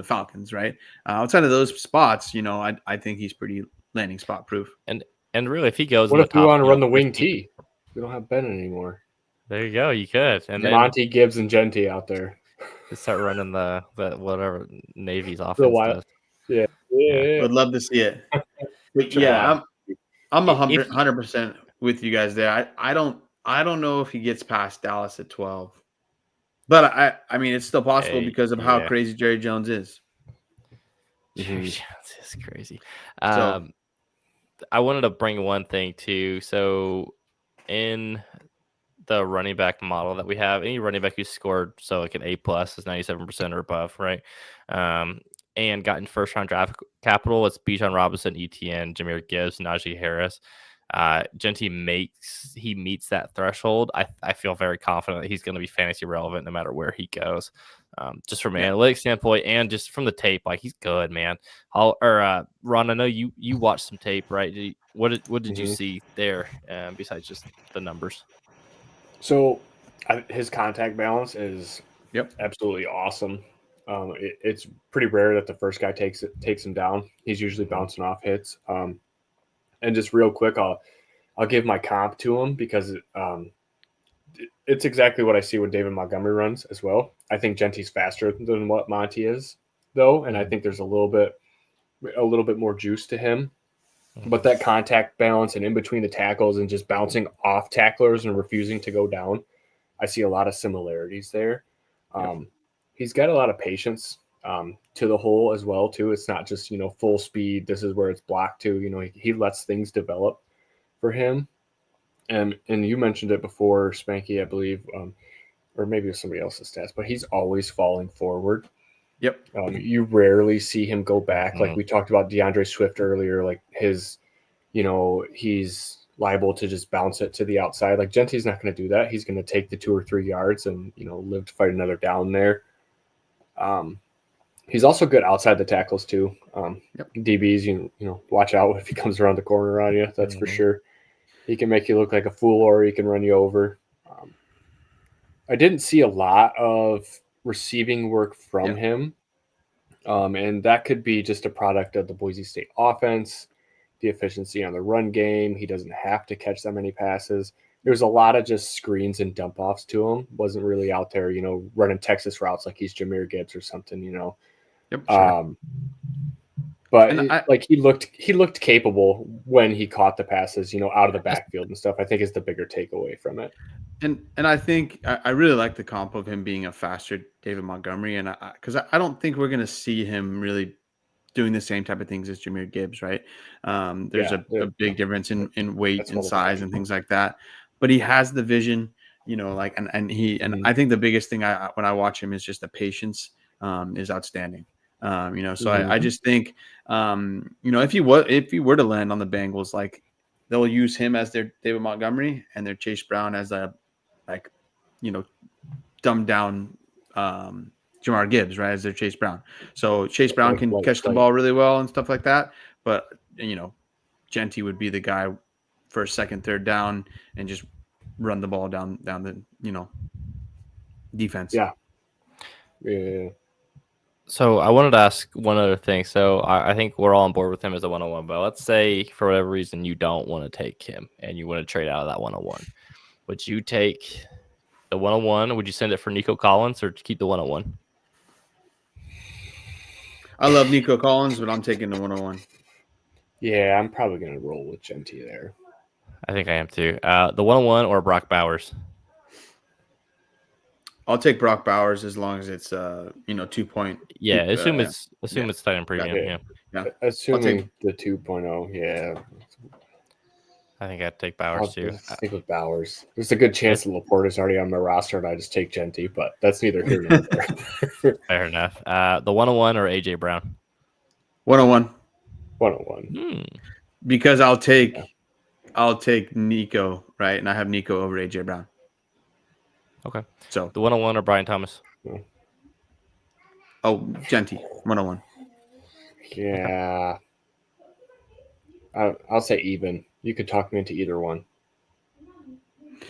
Falcons, right? Outside of those spots, I think he's pretty landing spot proof. And really, if he goes, what if we want to run the wing T? We don't have Ben anymore. There you go. You could, and then Monty, Gibbs, and Jeanty out there. Start running the whatever Navy's offense does. Yeah. Would love to see it. But yeah, I'm 100% with you guys there. I don't know if he gets past Dallas at 12, but I mean it's still possible because of how crazy Jerry Jones is. Jerry Jones is crazy. I wanted to bring one thing too. So in the running back model that we have, any running back who scored like an A+ is 97% or above, right? And gotten first round draft capital, it's Bijan Robinson, ETN, Jahmyr Gibbs, Najee Harris. Jeanty meets that threshold. I feel very confident that he's going to be fantasy relevant no matter where he goes. Just from an analytics standpoint and just from the tape, like he's good, man. Ron, I know you watched some tape, right? What did you see there besides just the numbers? So his contact balance is absolutely awesome. It's pretty rare that the first guy takes him down. He's usually bouncing off hits. And just real quick, I'll give my comp to him because it's exactly what I see when David Montgomery runs as well. I think Jeanty's faster than what Monty is, though, and I think there's a little bit more juice to him. But that contact balance and in between the tackles and just bouncing off tacklers and refusing to go down, I see a lot of similarities there. He's got a lot of patience to the hole as well, too. It's not just, full speed. This is where it's blocked to. He lets things develop for him. And you mentioned it before, Spanky, I believe, or maybe it was somebody else's stats, but he's always falling forward. Yep. You rarely see him go back. Like we talked about DeAndre Swift earlier, like his, he's liable to just bounce it to the outside. Like Jeanty's not going to do that. He's going to take the 2 or 3 yards and, live to fight another down there. He's also good outside the tackles too. DBs, watch out if he comes around the corner on you. That's for sure. He can make you look like a fool or he can run you over. I didn't see a lot of receiving work from him. And that could be just a product of the Boise State offense, the efficiency on the run game. He doesn't have to catch that many passes. There's a lot of just screens and dump offs to him. Wasn't really out there, running Texas routes like he's Jahmyr Gibbs or something, Yep, sure. But he looked capable when he caught the passes, out of the backfield and stuff. I think is the bigger takeaway from it. And I think I really like the comp of him being a faster David Montgomery, and because I don't think we're going to see him really doing the same type of things as Jahmyr Gibbs, right? There's a big difference in weight and size and things like that, but he has the vision, and I think the biggest thing when I watch him is just the patience is outstanding. So I just think, if he were to land on the Bengals, like they'll use him as their David Montgomery and their Chase Brown as a, dumbed down Jahmyr Gibbs, right, as their Chase Brown. So Chase Brown can catch the ball really well and stuff like that. But, Jeanty would be the guy for a second, third down and just run the ball down the, defense. Yeah. So I wanted to ask one other thing. So I think we're all on board with him as a 101, but let's say for whatever reason you don't want to take him and you want to trade out of that 101. Would you take the 101? Would you send it for Nico Collins or keep the 101? I love Nico Collins, but I'm taking the 101. Yeah, I'm probably going to roll with Jeanty there. I think I am too. The 101 or Brock Bowers? I'll take Brock Bowers as long as it's 2 point. Yeah, assume it's tight end premium. Yeah. Assuming the 2.0. Yeah. I think I'd take Bowers too. I think with Bowers, there's a good chance that Laporte is already on my roster, and I just take Jeanty, but that's neither here nor there. Fair enough. The 101 or AJ Brown? 101. 101. Because I'll take Nico, right, and I have Nico over AJ Brown. Okay. So the 101 or Brian Thomas? Oh, Jeanty, 101. Yeah. Okay. I'll say even. You could talk me into either one.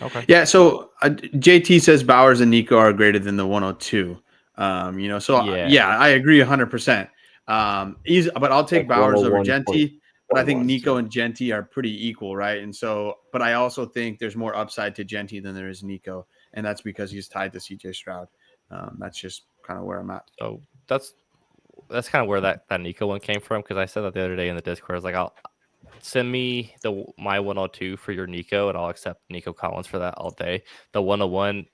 Okay. Yeah. So JT says Bowers and Nico are greater than the 102. I agree 100%. But I'll take Bowers over Jeanty. But I think Nico and Jeanty are pretty equal, right? And so, but I also think there's more upside to Jeanty than there is Nico, and that's because he's tied to CJ Stroud. That's just kind of where I'm at. So that's kind of where that Nico one came from, because I said that the other day in the Discord. I was like, I'll send me my 102 for your Nico, and I'll accept Nico Collins for that all day. The 101,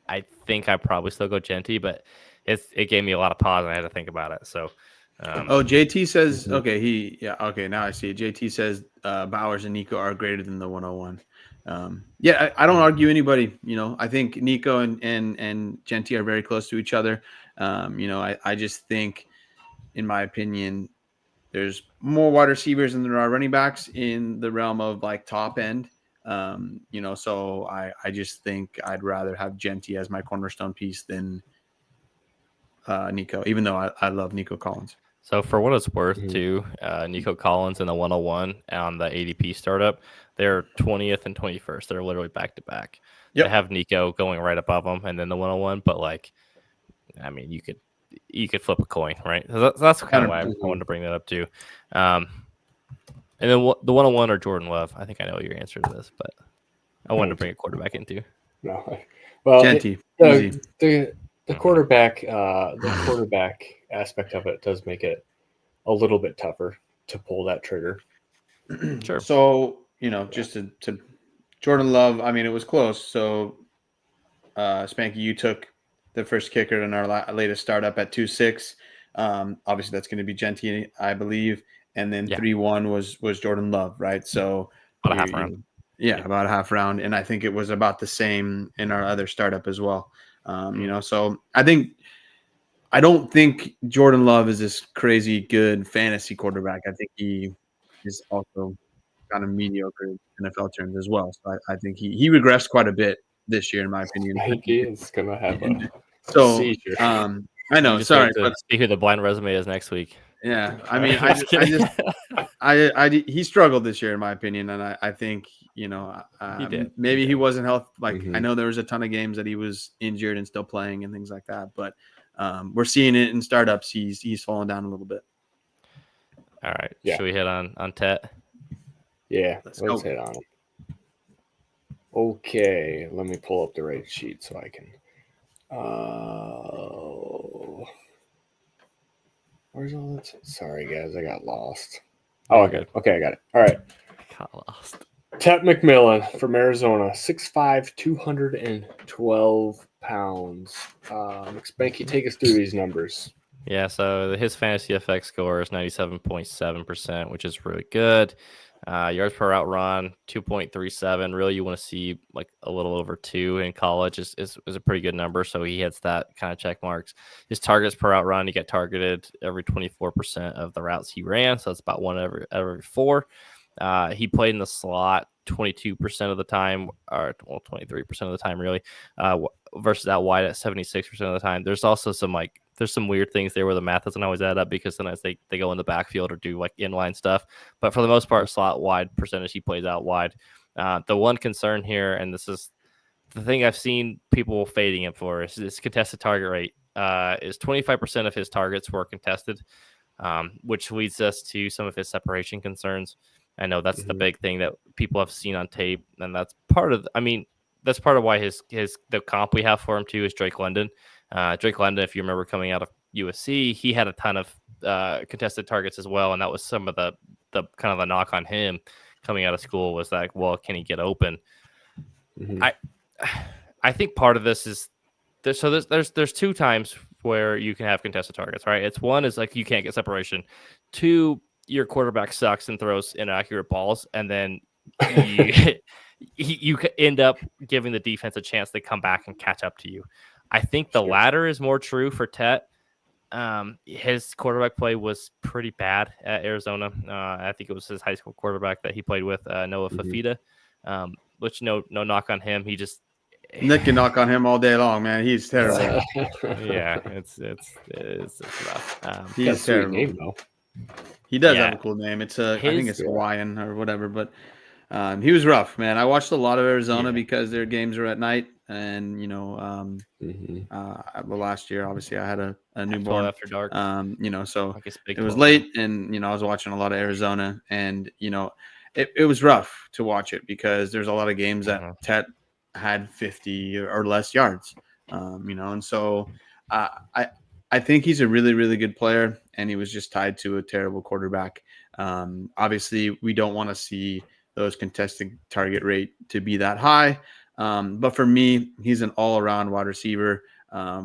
I think I probably still go Jeanty, but it gave me a lot of pause, and I had to think about it. So. JT says okay. Now I see it. JT says Bowers and Nico are greater than the 101. I don't argue anybody. I think Nico and Jeanty are very close to each other. I just think, in my opinion, there's more wide receivers than there are running backs in the realm of like top end. So I just think I'd rather have Jeanty as my cornerstone piece than Nico, even though I love Nico Collins. So for what it's worth, too, Nico Collins in the 101 on the ADP startup, they're 20th and 21st. They're literally back to back. They have Nico going right above them, and then the 101. But you could flip a coin, right? So that's kind of why I wanted to bring that up too. And then the 101 or Jordan Love. I think I know your answer to this, but I wanted to bring a quarterback in too. No, well, Jeanty, the quarterback aspect of it does make it a little bit tougher to pull that trigger. Sure. So, just to Jordan Love, it was close. So, Spanky, you took the first kicker in our latest startup at 2-6. Obviously, that's going to be Jeanty, I believe. And then 3-1 was Jordan Love, right? So, about a half round. About a half round. And I think it was about the same in our other startup as well. So I don't think Jordan Love is this crazy good fantasy quarterback. I think he is also kind of mediocre in NFL terms as well. So I think he regressed quite a bit this year, in my opinion. I think he is going to have a seizure. I know. Sorry, but see who the blind resume is next week. Yeah, he struggled this year, in my opinion, and I think maybe he wasn't healthy. I know there was a ton of games that he was injured and still playing and things like that, but we're seeing it in startups. He's fallen down a little bit. All right, should we hit on Tet? Yeah, let's hit on him. Okay, let me pull up the right sheet so I can. Where's all that? Sorry, guys, I got lost. Oh, okay, I got it. All right. I got lost. Tet McMillan from Arizona, 6'5", 212 pounds. Spanky, take us through these numbers. Yeah, so his fantasy FX score is 97.7%, which is really good. Yards per route run, 2.37. Really, you want to see like a little over 2 in college is a pretty good number. So he hits that kind of check marks. His targets per route run, he got targeted every 24% of the routes he ran. So that's about 1 every 4. He played in the slot 22% of the time, or 23% of the time, really, versus that wide at 76% of the time. There's also there's some weird things there where the math doesn't always add up, because sometimes they go in the backfield or do like inline stuff. But for the most part, slot wide percentage, he plays out wide. The one concern here, and this is the thing I've seen people fading him for, is his contested target rate. Is 25% of his targets were contested, which leads us to some of his separation concerns. I know that's the big thing that people have seen on tape, and that's part of why the comp we have for him too is Drake London. Drake London, if you remember coming out of USC, he had a ton of contested targets as well, and that was some of the kind of the knock on him coming out of school was like, well, can he get open? I think part of this is there's 2 times where you can have contested targets, right? It's one is like you can't get separation. 2, your quarterback sucks and throws inaccurate balls, and then you end up giving the defense a chance to come back and catch up to you. I think the latter is more true for Tet. His quarterback play was pretty bad at Arizona. I think it was his high school quarterback that he played with, Noah Fafita, which no knock on him. He just Nick can knock on him all day long, man. He's terrible. Yeah, it's rough. He's terrible. Name, though. He does have a cool name. It's I think it's Hawaiian or whatever, but He was rough, man. I watched a lot of Arizona because their games were at night, and last year obviously I had a newborn after dark. So it was late, and I was watching a lot of Arizona, and it was rough to watch it because there's a lot of games that Tet had 50 or less yards, and so I think he's a really, really good player, and he was just tied to a terrible quarterback. Obviously, we don't want to see those contested target rate to be that high. But for me, he's an all-around wide receiver.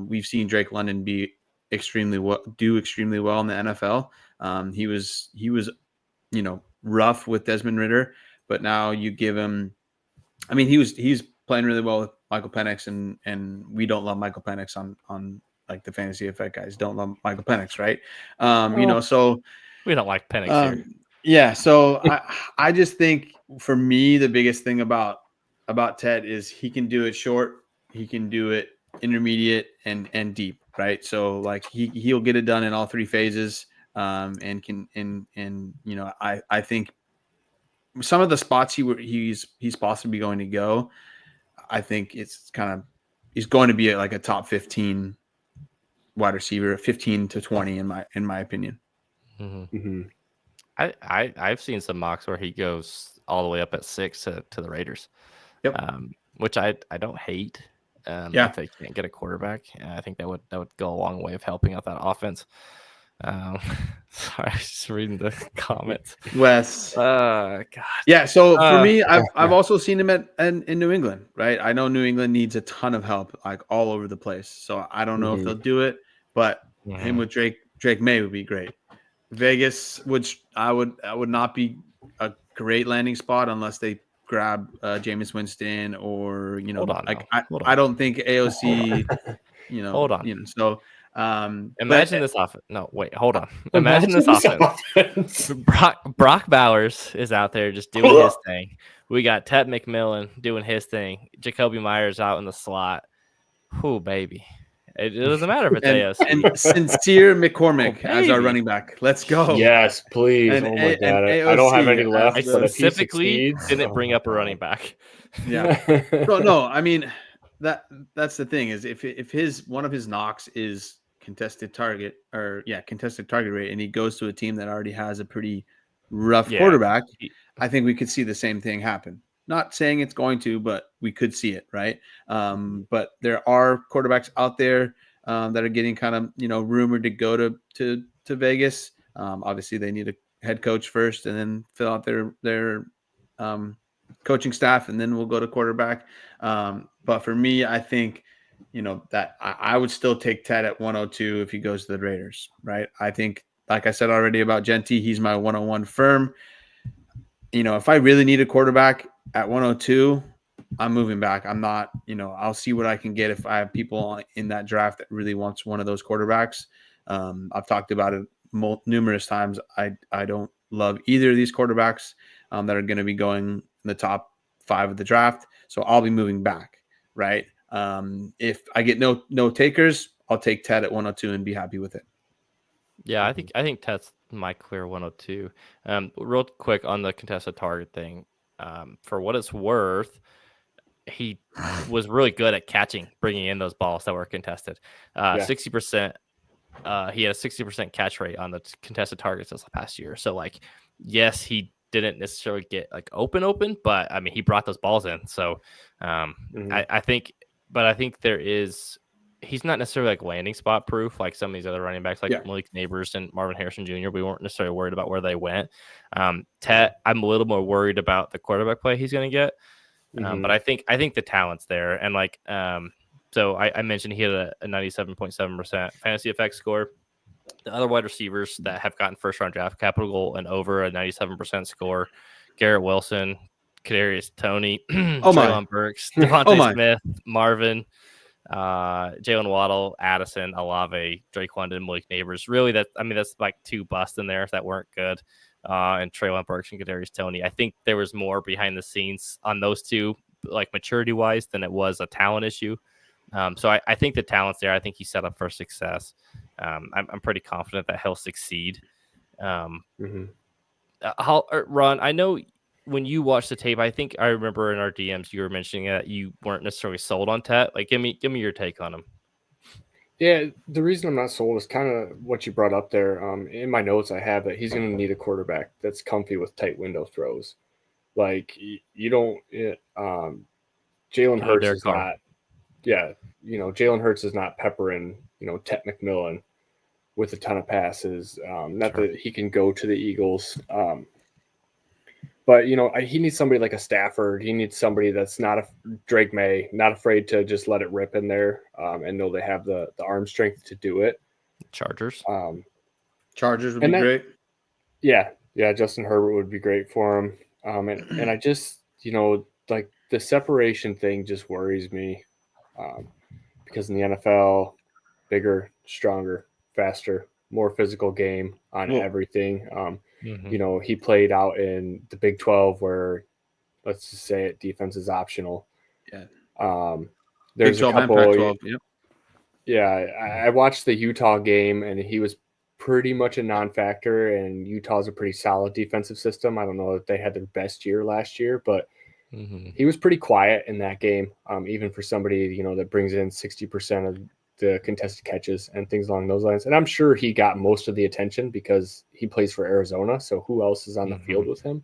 We've seen Drake London do extremely well in the NFL. He was rough with Desmond Ridder, but now you give him. I mean, he's playing really well with Michael Penix, and we don't love Michael Penix on like the fantasy effect guys don't love Michael Penix, right? So we don't like Penix here. Yeah, so I just think for me the biggest thing about Tet is he can do it short, he can do it intermediate and deep, right? So like he'll get it done in all three phases, I think some of the spots he's possibly going to go, I think it's he's going to be like a top 15 wide receiver, 15 to 20 in my opinion. Mm-hmm. Mm-hmm. I've seen some mocks where he goes all the way up at 6 to the Raiders. Yep. Which I don't hate. If they can't get a quarterback, I think that would go a long way of helping out that offense. Sorry, I was just reading the comments. Wes. God. Yeah. So for me, I've also seen him in New England, right? I know New England needs a ton of help, like all over the place. So I don't know if they'll do it, but him with Drake May would be great. Vegas, which I would not be a great landing spot unless they grab Jameis Winston or I don't think AOC. Hold on. So imagine this offense. No, wait, hold on. Imagine this offense. Brock Bowers is out there just doing his thing. We got Tet McMillan doing his thing. Jacoby Myers out in the slot. Whoo, baby. It doesn't matter if it's AOC. And Sincere McCormick as our running back. Let's go. Yes, please. And, oh my God. I don't have any left. I specifically didn't bring up a running back. Yeah. No, I mean that's the thing is if one of his knocks is contested target rate, and he goes to a team that already has a pretty rough quarterback, I think we could see the same thing happen. Not saying it's going to, but we could see it, right? But there are quarterbacks out there that are getting kind of rumored to go to Vegas. Obviously, they need a head coach first, and then fill out their coaching staff, and then we'll go to quarterback. But for me, I think that I would still take Tet at 102 if he goes to the Raiders, right? I think, like I said already about Jeanty, he's my 101 firm. If I really need a quarterback at 102, I'm moving back. I'm not, I'll see what I can get if I have people in that draft that really wants one of those quarterbacks. I've talked about it numerous times. I don't love either of these quarterbacks that are going to be going in the top 5 of the draft. So I'll be moving back, right? If I get no takers, I'll take Tet at 102 and be happy with it. Yeah, I think Tet's my clear 102. Real quick on the contested target thing. For what it's worth, he was really good at bringing in those balls that were contested. 60%. He had a 60% catch rate on the contested targets this past year. So, yes, he didn't necessarily get open, but I mean, he brought those balls in. So, I think there is. He's not necessarily landing spot proof like some of these other running backs, Malik Neighbors and Marvin Harrison Jr. We weren't necessarily worried about where they went. Tet, I'm a little more worried about the quarterback play he's going to get. But I think the talent's there. And so I mentioned he had a 97.7% fantasy effect score. The other wide receivers that have gotten first round draft capital and over a 97% score, Garrett Wilson, Kadarius Toney, Traylon Burks, Devontae Smith, Marvin, Jalen Waddle, Addison, Olave, Drake London, Malik Neighbors. Really, that's like 2 busts in there that weren't good. And Traylon Burks and Kadarius Toney. I think there was more behind the scenes on those two, maturity wise, than it was a talent issue. So I think the talent's there. I think he's set up for success. I'm pretty confident that he'll succeed. Ron, I know when you watch the tape, I think I remember in our DMs you were mentioning that you weren't necessarily sold on Tet. Like, give me your take on him. Yeah, the reason I'm not sold is kind of what you brought up there. In my notes, I have that he's going to need a quarterback that's comfy with tight window throws. Like you don't. Jalen Hurts is not. Yeah, Jalen Hurts is not peppering Tet McMillan with a ton of passes. Not that he can go to the Eagles. But he needs somebody like a Stafford. He needs somebody that's not a Drake May, not afraid to just let it rip in there, and know they have the arm strength to do it. Chargers. Chargers would be great. Yeah, Justin Herbert would be great for him. And I just like the separation thing just worries me, because in the NFL, bigger, stronger, faster, more physical game on everything. He played out in the Big 12 where, let's just say it, defense is optional. Yeah. There's Big 12 a couple. and Pac-12. Yep. Yeah, I watched the Utah game and he was pretty much a non-factor, and Utah's a pretty solid defensive system. I don't know if they had their best year last year, but he was pretty quiet in that game, even for somebody that brings in 60% of the contested catches and things along those lines. And I'm sure he got most of the attention because he plays for Arizona, so who else is on the field with him?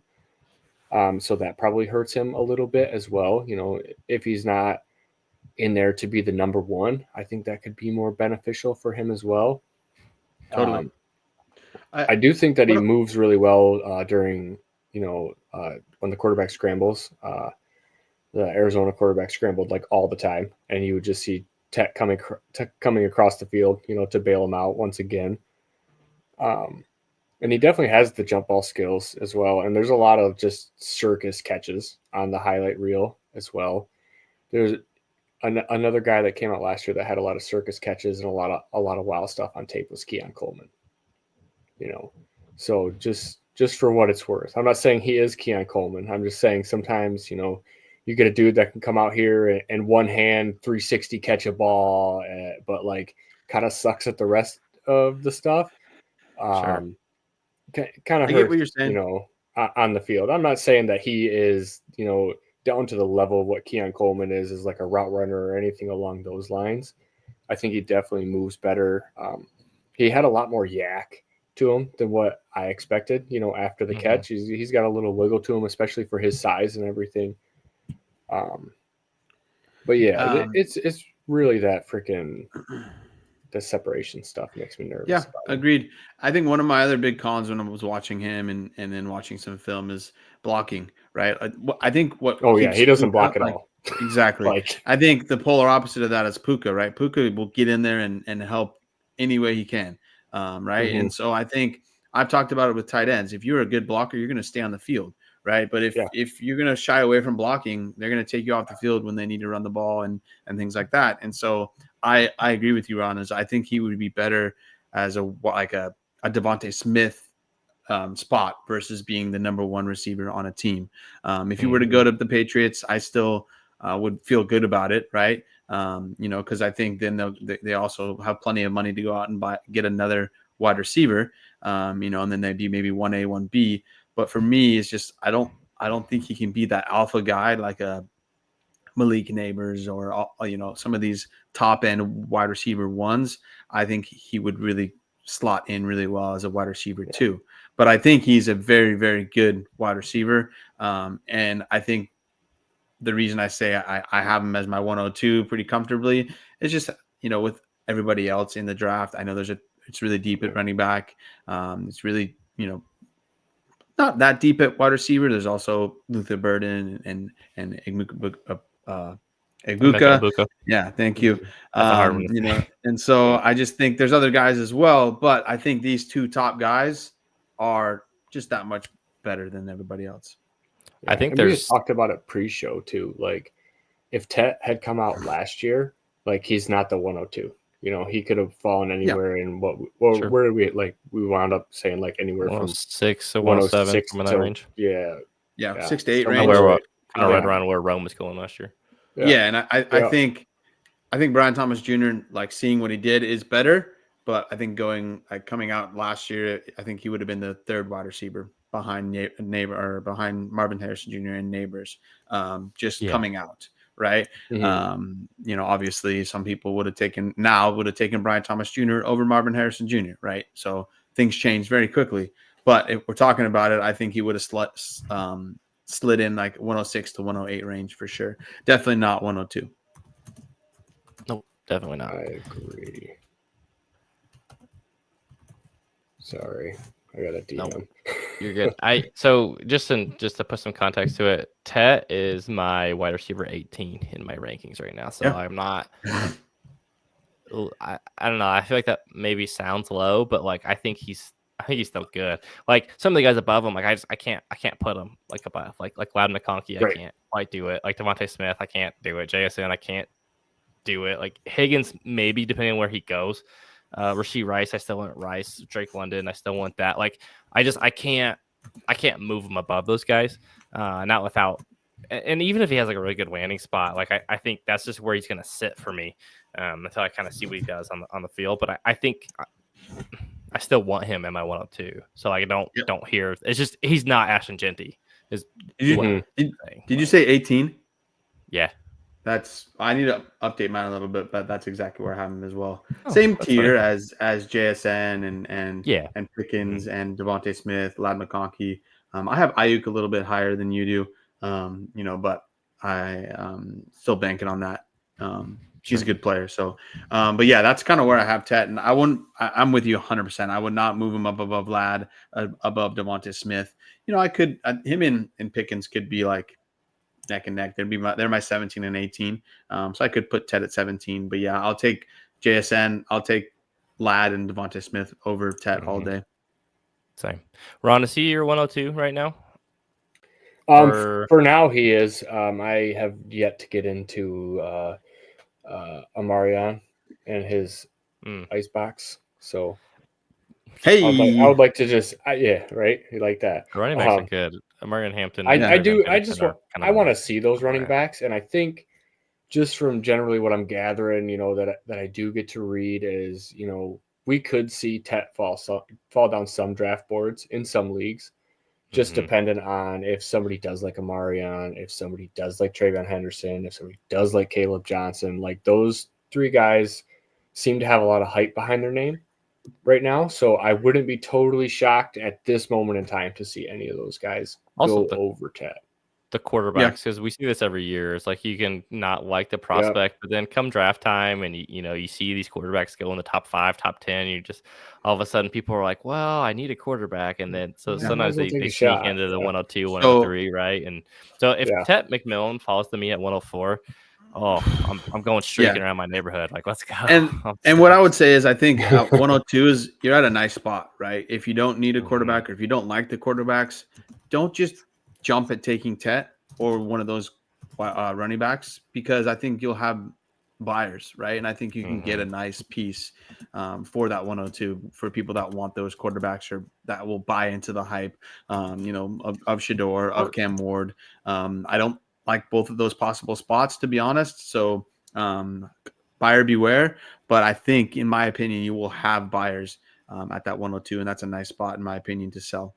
So that probably hurts him a little bit as well. If he's not in there to be the number one, I think that could be more beneficial for him as well. Totally. I do think that he moves really well during, when the quarterback scrambles. The Arizona quarterback scrambled like all the time, and you would just see Tet coming across the field, to bail him out once again. And he definitely has the jump ball skills as well. And there's a lot of just circus catches on the highlight reel as well. There's another guy that came out last year that had a lot of circus catches and a lot of wild stuff on tape was Keon Coleman. So just for what it's worth, I'm not saying he is Keon Coleman. I'm just saying sometimes, you get a dude that can come out here and one hand 360 catch a ball, but like kind of sucks at the rest of the stuff. Sure. Kind of hurts, get what you're saying. On the field. I'm not saying that he is, down to the level of what Keon Coleman is like a route runner or anything along those lines. I think he definitely moves better. He had a lot more yak to him than what I expected, after the catch. He's got a little wiggle to him, especially for his size and everything. But yeah, it's really that freaking the separation stuff makes me nervous. Yeah, agreed. I think one of my other big cons when I was watching him and then watching some film is blocking, right? I think what he doesn't block at all. Exactly. I think the polar opposite of that is Puka, right? Puka will get in there and help any way he can, right? And so I think I've talked about it with tight ends. If you're a good blocker, you're going to stay on the field, right? But if you're going to shy away from blocking, they're going to take you off the field when they need to run the ball and things like that. And so I agree with you, Ron. I think he would be better as a Devontae Smith spot versus being the number one receiver on a team. If you were to go to the Patriots, I still would feel good about it, right? Because I think then they also have plenty of money to go out and get another wide receiver, and then they'd be maybe 1A, 1B. But for me, it's just I don't think he can be that alpha guy like a Malik Neighbors or some of these top end wide receiver ones. I think he would really slot in really well as a wide receiver too. But I think he's a very, very good wide receiver. And I think the reason I say I have him as my 102 pretty comfortably is just, with everybody else in the draft, I know it's really deep at running back. It's really, not that deep at wide receiver. There's also Luther Burden and Egbuka. Yeah, thank you. And so I just think there's other guys as well, but I think these two top guys are just that much better than everybody else. Yeah, I think we just talked about it pre-show too. Like if Tet had come out last year, like he's not the 102. He could have fallen anywhere in where did we wound up saying like anywhere from 6 to 107 from that range. Yeah, 6 to 8 range. Right around where Rome was going last year. Yeah, and I think Brian Thomas Jr. like seeing what he did is better, but I think coming out last year, I think he would have been the third wide receiver behind behind Marvin Harrison Jr. and Neighbors, coming out. Right. Mm-hmm. Obviously some people would have taken Brian Thomas Jr. over Marvin Harrison Jr. Right. So things change very quickly. But if we're talking about it, I think he would have slid in like 106 to 108 range for sure. Definitely not 102. Nope, definitely not. I agree. Sorry, I got a DM. Nope. You're good. So just to put some context to it, Tet is my wide receiver 18 in my rankings right now. So I'm not. I don't know. I feel like that maybe sounds low, but like I think he's still good. Like some of the guys above him, like I can't put him like above like Loud McConkey. I can't quite do it. Like Devontae Smith, I can't do it. JSN, I can't do it. Like Higgins, maybe depending on where he goes. Rashee Rice, I still want Rice. Drake London, I still want that. Like I can't move him above those guys. Not without. And even if he has like a really good landing spot, like I think that's just where he's going to sit for me until I kind of see what he does on the field. But I think I still want him in my 102. So I don't hear. It's just he's not Ashton Jeanty. Did you say 18? Yeah. I need to update mine a little bit, but that's exactly where I have him as well. Same tier as JSN and Pickens and Devontae Smith, Ladd McConkey. I have Ayuk a little bit higher than you do. But I still banking on that. She's a good player. So, but yeah, that's kind of where I have Tet, and I'm with you 100%. I would not move him up above Ladd, above Devontae Smith. I could, him and Pickens could be like neck and neck. They're my 17 and 18. So I could put Tet at 17, but yeah, I'll take JSN. I'll take Ladd and Devontae Smith over Tet all day. Same. Ron, is he your 102 right now? For now, he is. I have yet to get into Amarion and his icebox. So, hey, I would like to just, right? You like that? Running backs are good. Amarion Hampton. I do. I want to see those running backs, and I think just from generally what I'm gathering, that I do get to read is, we could see Tet fall down some draft boards in some leagues. Just dependent on if somebody does like Amarion, if somebody does like Travion Henderson, if somebody does like Caleb Johnson. Like those three guys seem to have a lot of hype behind their name right now. So I wouldn't be totally shocked at this moment in time to see any of those guys go over Tet. The quarterbacks, because we see this every year. It's like you can not like the prospect, but then come draft time and you see these quarterbacks go in the top 5, top 10. You just all of a sudden people are like, well, I need a quarterback, and then sometimes they sneak into the 102, 103, right? And so if Tet McMillan falls to me at 104, I'm going streaking around my neighborhood. Like, let's go. And what I would say is I think 102 is you're at a nice spot, right? If you don't need a quarterback or if you don't like the quarterbacks, don't just jump at taking Tet or one of those running backs, because I think you'll have buyers, right? And I think you can get a nice piece for that 102 for people that want those quarterbacks or that will buy into the hype, of Shador, of Cam Ward. I don't like both of those possible spots, to be honest. So buyer beware. But I think, in my opinion, you will have buyers at that 102, and that's a nice spot, in my opinion, to sell.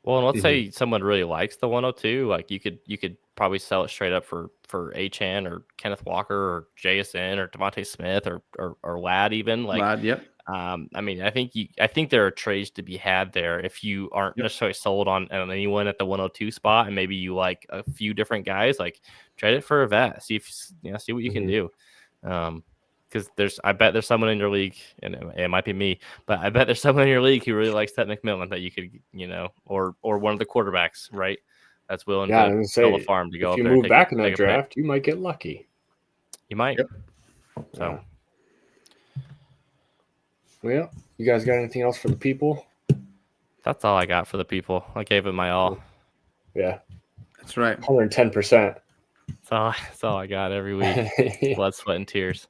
Well, and let's say someone really likes the 102, like you could probably sell it straight up for Achane or Kenneth Walker or JSN or Devontae Smith or Ladd even. Like, Ladd, yep. I mean, I think there are trades to be had there if you aren't necessarily sold on anyone at the 102 spot, and maybe you like a few different guys. Like, trade it for a vet, see what you can do. Because I bet there's someone in your league, and it might be me, but I bet there's someone in your league who really likes Tet McMillan that you could, or one of the quarterbacks, right? That's willing to sell a farm to go up there. If you move back in that draft, you might get lucky. You might. Yep. So. Well, you guys got anything else for the people? That's all I got for the people. I gave it my all. Yeah. That's right. 110%. That's all I got every week. Blood, sweat, and tears.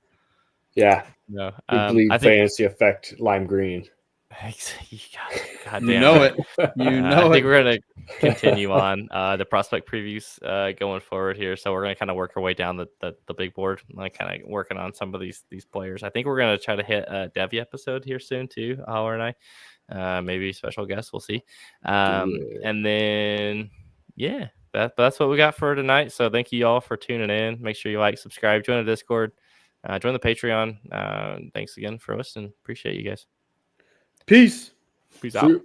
Yeah. No. I think fantasy effect lime green. God damn you know it. I think we're going to continue on the prospect previews going forward here. So we're going to kind of work our way down the big board, like kind of working on some of these players. I think we're going to try to hit a Devy episode here soon too, Howard and maybe special guests. We'll see. And then, yeah, that's what we got for tonight. So thank you all for tuning in. Make sure you like, subscribe, join the Discord, join the Patreon. Thanks again for listening. Appreciate you guys. Peace out.